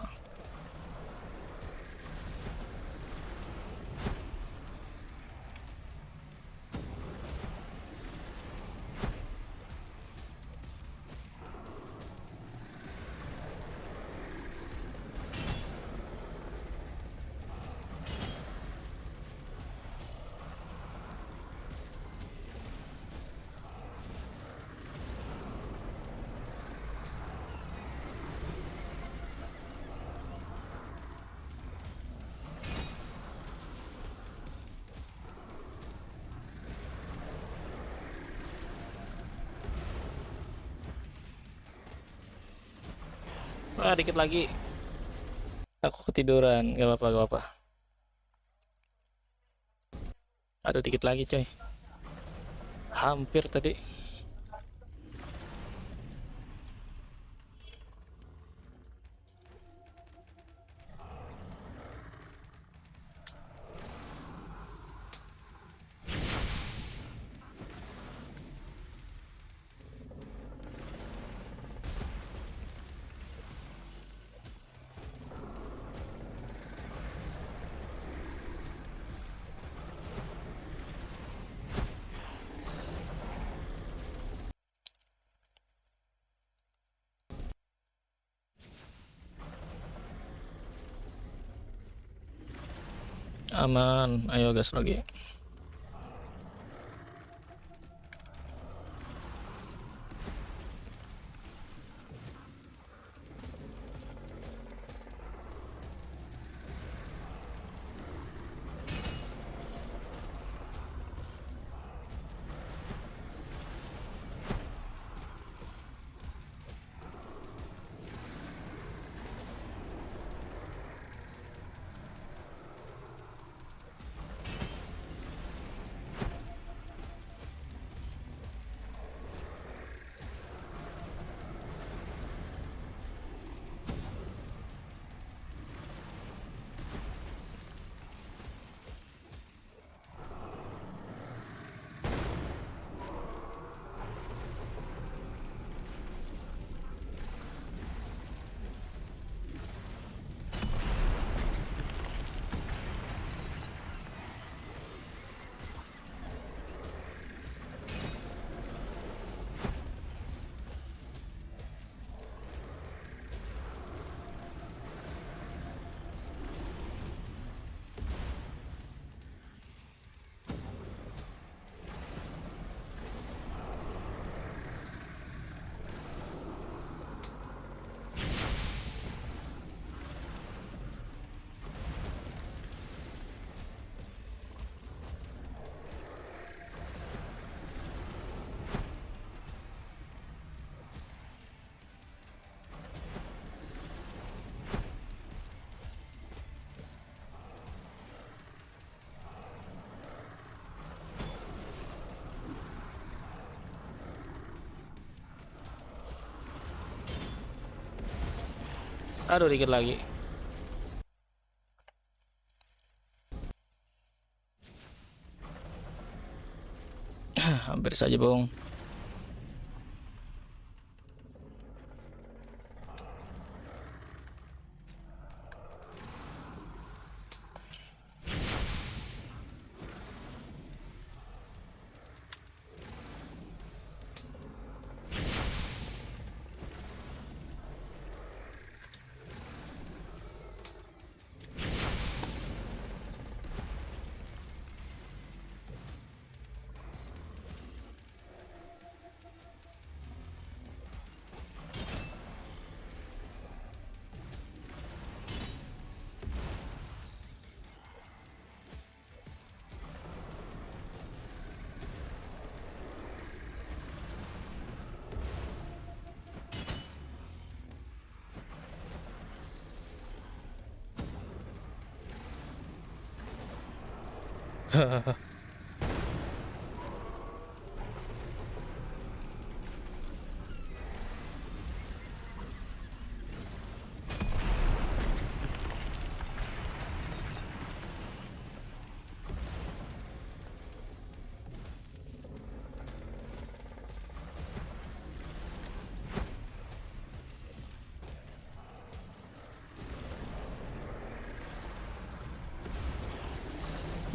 Dikit lagi. Aku ketiduran. Gak apa-apa, gak apa. Aduh, dikit lagi coy. Hampir tadi. Aman. Ayo gas lagi. Aduh, dikit lagi. Hampir saja, Bung.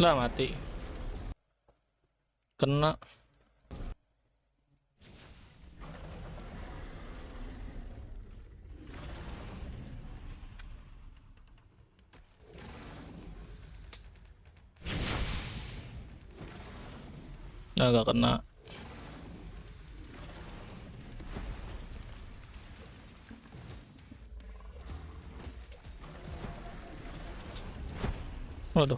Lah mati. Kena. Nah, gak kena. Waduh.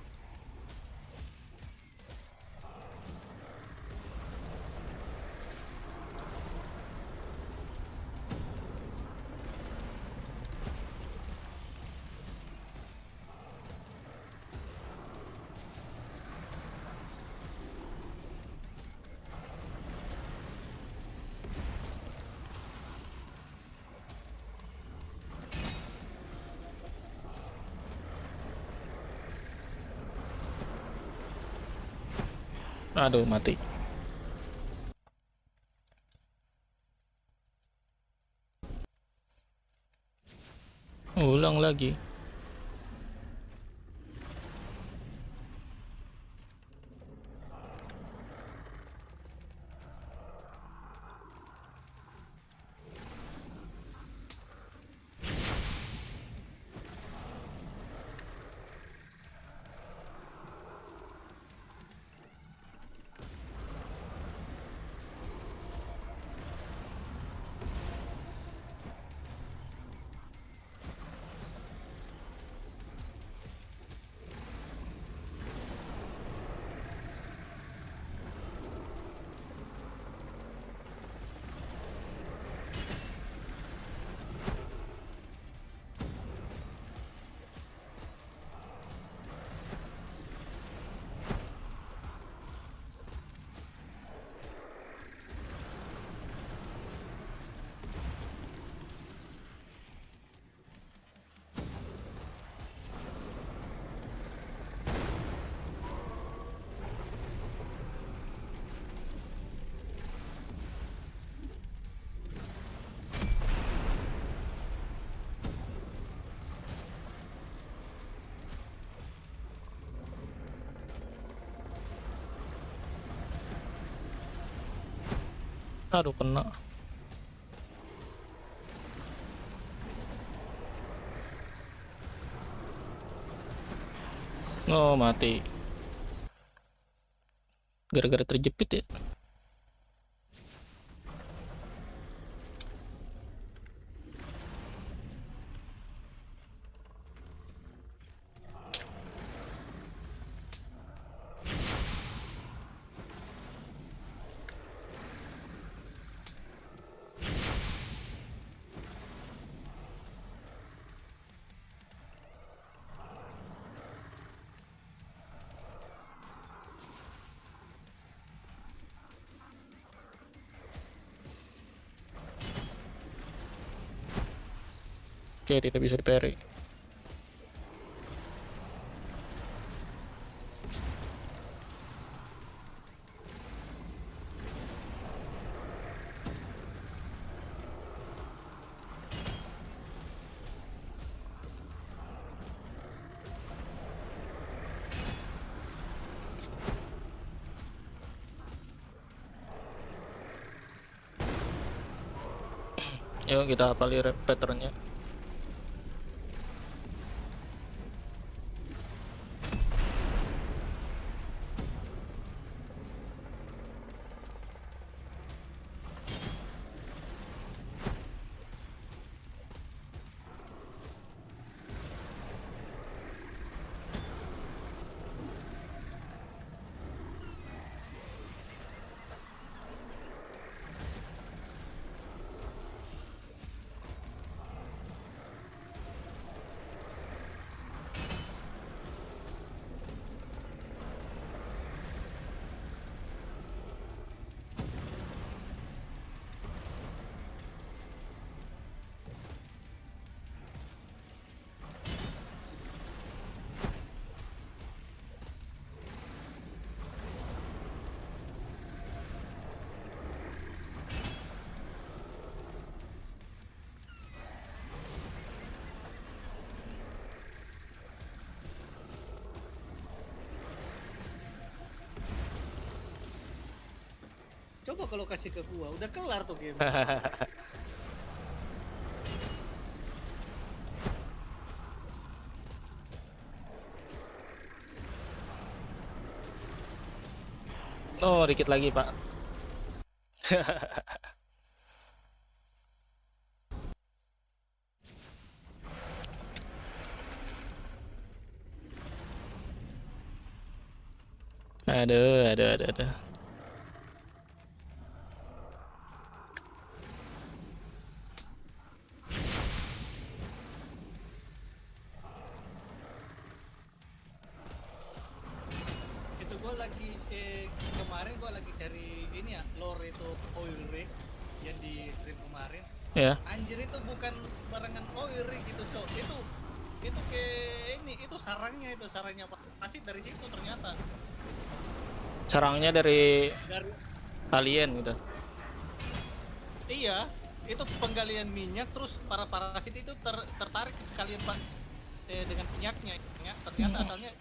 Aduh, mati. Ulang lagi. Aduh, kena. Oh, mati. Gara-gara terjepit ya. Oke, tidak bisa di parry. Yuk kita hafali patternnya. Coba kalau kasih ke gua, udah kelar tuh game. Oh, dikit lagi, Pak. Aduh, aduh, aduh, aduh. Itu gua lagi kemarin gua lagi cari ini ya, lore itu oil rig yang di stream kemarin. Ya, Anjir itu bukan barengan oil rig gitu, Cok. Itu kayak ini, itu sarangnya pasti dari situ ternyata. sarangnya dari Dari alien gitu. iya, itu penggalian minyak terus para parasit itu tertarik sekalian Pak dengan minyaknya ya. Ternyata asalnya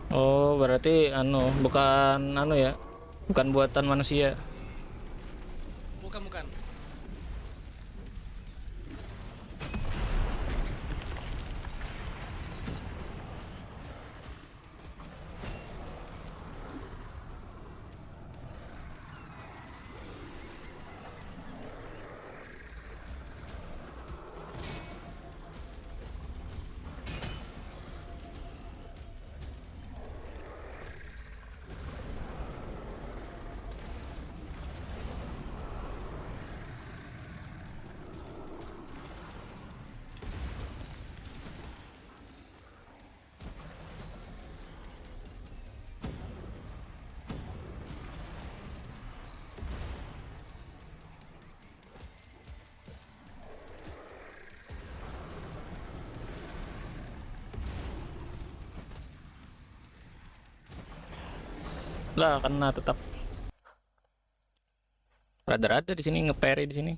Oh, berarti bukan ya. Bukan buatan manusia. bukan. Lah, kena tetap. Rada-rada di sini ngeperi di sini.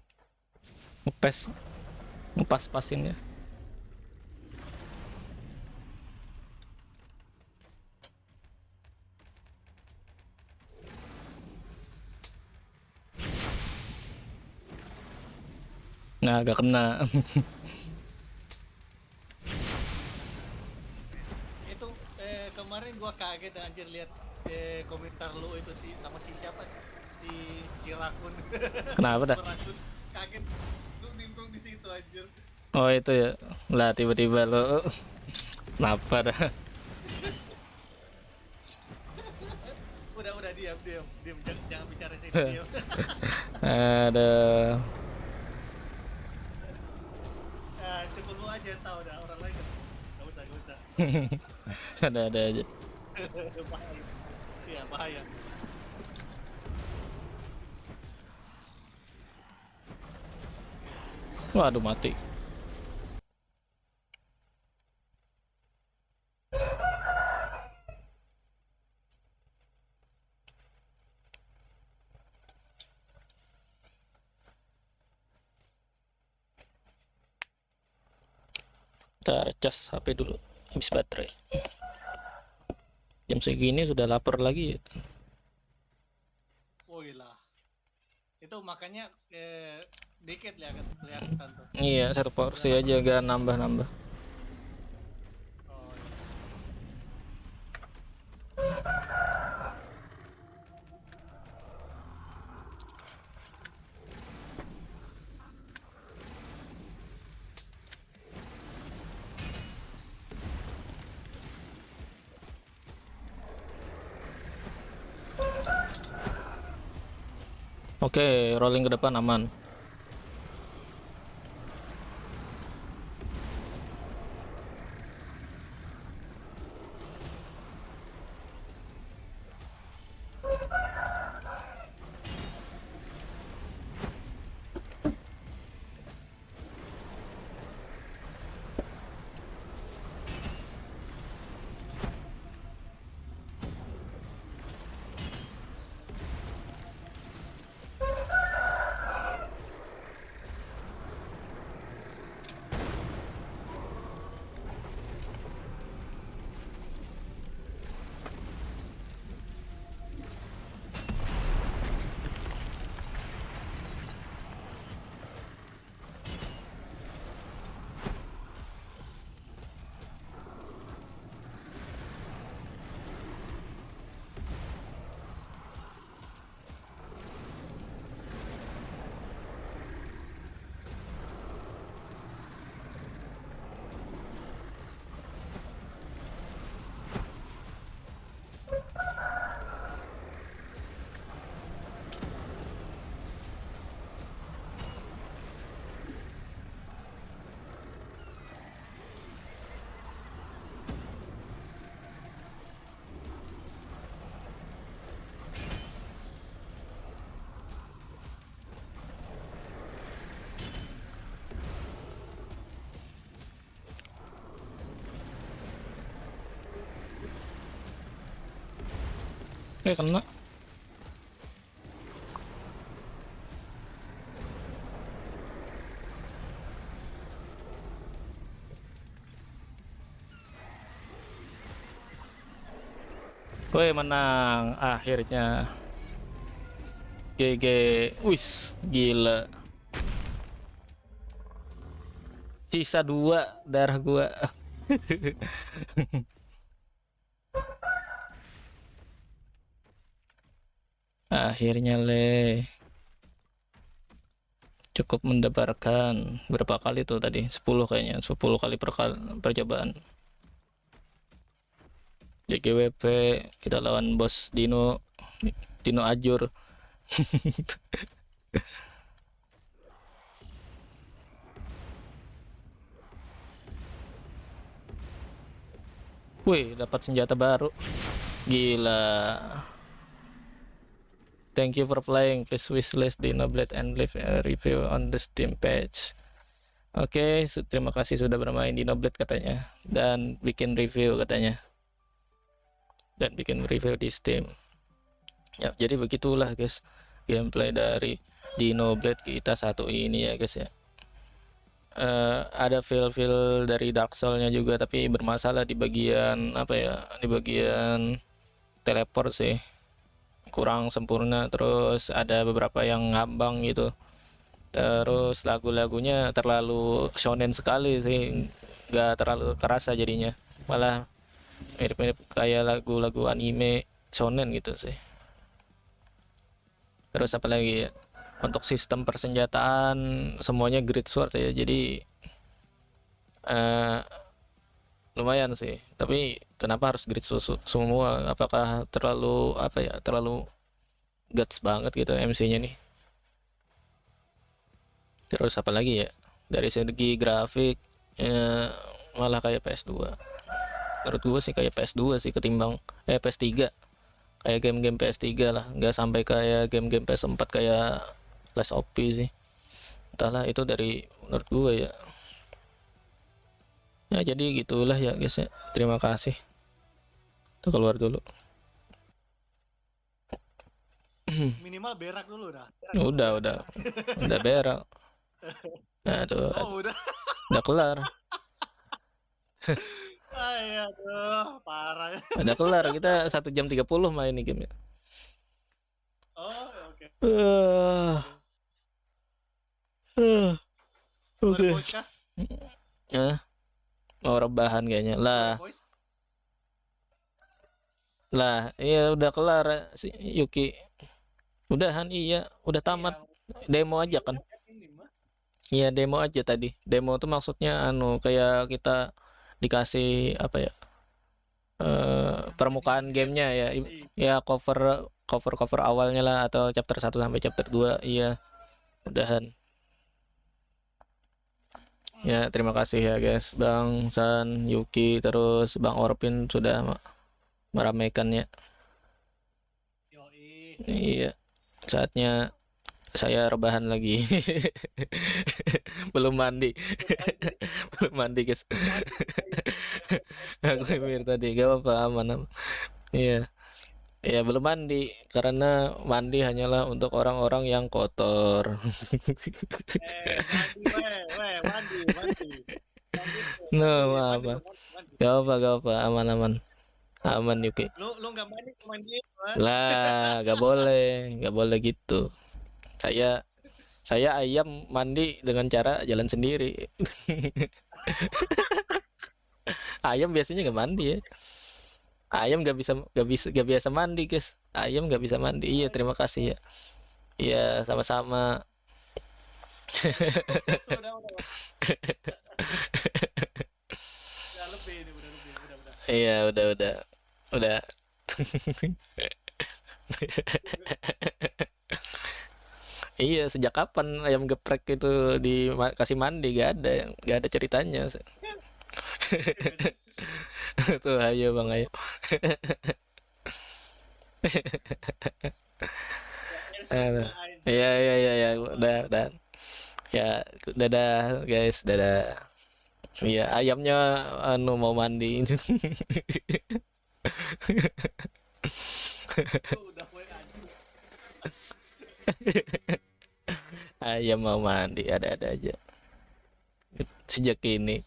Ngepes. Ngepas-pasin ya. Nah, agak kena. Itu kemarin gua kaget anjir lihat komentar lu itu sih sama si siapa? Si Rakun. Kenapa dah? Rakun kaget lu nimbrung di situ anjir. Oh, itu ya. Lah, tiba-tiba lo kenapa dah? Udah diam jangan bicara sini diam. Ada. Cukup lu aja tahu dah orang lain enggak usah. Ada aja. Bahaya. Iya, bahaya. Waduh, mati. Kita cas HP dulu. Habis baterai. Jam segini sudah lapar lagi ya. Woi lah. Itu makanya dikit ya kelihatan tuh. Iya, satu porsi aja gak nambah-nambah. Oh, iya. Oke, rolling ke depan aman. kena. Woi, menang akhirnya. GG. Wis, gila. Sisa 2 darah gua. Akhirnya cukup mendebarkan. Berapa kali tuh tadi? 10 kayaknya. 10 kali percobaan. JGWP kita lawan bos Dino Ajur. Wih, dapat senjata baru. Gila. Thank you for playing. Please wishlist Dinoblade and leave a review on the Steam page. Oke, terima kasih sudah bermain Dinoblade katanya. Dan bikin review katanya. Dan bikin review di Steam. Ya, jadi begitulah guys. Gameplay dari Dinoblade kita satu ini ya guys ya. Ada feel dari Dark Soul-nya juga, tapi bermasalah di bagian apa ya, di bagian teleport sih, kurang sempurna. Terus ada beberapa yang ngambang gitu. Terus lagu-lagunya terlalu shonen sekali sih, nggak terlalu kerasa jadinya, malah mirip-mirip kayak lagu-lagu anime shonen gitu sih. Terus apa lagi ya, untuk sistem persenjataan semuanya Great Sword ya, jadi lumayan sih. Tapi kenapa harus Great Sword semua? Apakah terlalu apa ya, terlalu guts banget gitu MC-nya nih? Terus apa lagi ya, dari segi grafik malah kayak PS2. Menurut gue sih kayak PS2 sih ketimbang PS3. Kayak game-game PS3 lah, nggak sampai kayak game-game PS4 kayak Last OP sih. Entahlah, itu dari menurut gue ya. Ya jadi gitulah ya guys ya. Terima kasih. Kita keluar dulu. Minimal berak dulu dah. Udah berak. Nah tuh, udah kelar. Aduh, parah. Udah kelar, kita 1 jam 30 main nih game ya. Oh, oke. Oke. Voice kah? Mau rebahan kayaknya Voice? lah. Iya udah kelar si Yuki. Udahan, iya udah tamat. Demo aja kan. Iya demo aja tadi. Demo tuh maksudnya kayak kita dikasih apa ya, permukaan gamenya ya, ya cover awalnya lah, atau chapter 1 sampai chapter 2. Iya udahan ya. Terima kasih ya guys, Bang San, Yuki, terus Bang Orpin sudah meramaikannya. Iya, saatnya saya rebahan lagi. belum mandi belum mandi guys. Aku mir tadi gak apa-apa, aman. Iya ya, belum mandi karena mandi hanyalah untuk orang-orang yang kotor. Mandi. No, apa gak apa, aman Yuki. Lu nggak mandi Lah gak boleh gitu. Saya ayam mandi dengan cara jalan sendiri. Ayam biasanya nggak mandi ya. Ayam nggak biasa mandi guys. Ayam nggak bisa mandi. Iya, terima kasih ya. Iya, sama-sama. Udah lebih ini, udah. Iya, udah. Iya, sejak kapan ayam geprek itu dikasih mandi? Gak ada ceritanya. Tuh, ayo bang, ayo. Iya, udah. Ya, dadah guys, dadah. Iya, ayamnya mau mandi. Udah WA. Ayam mau mandi ada-ada aja sejak ini.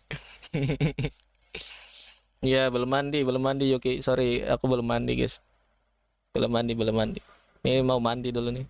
Ya belum mandi Yoki, sorry aku belum mandi guys, belum mandi. Ini mau mandi dulu nih.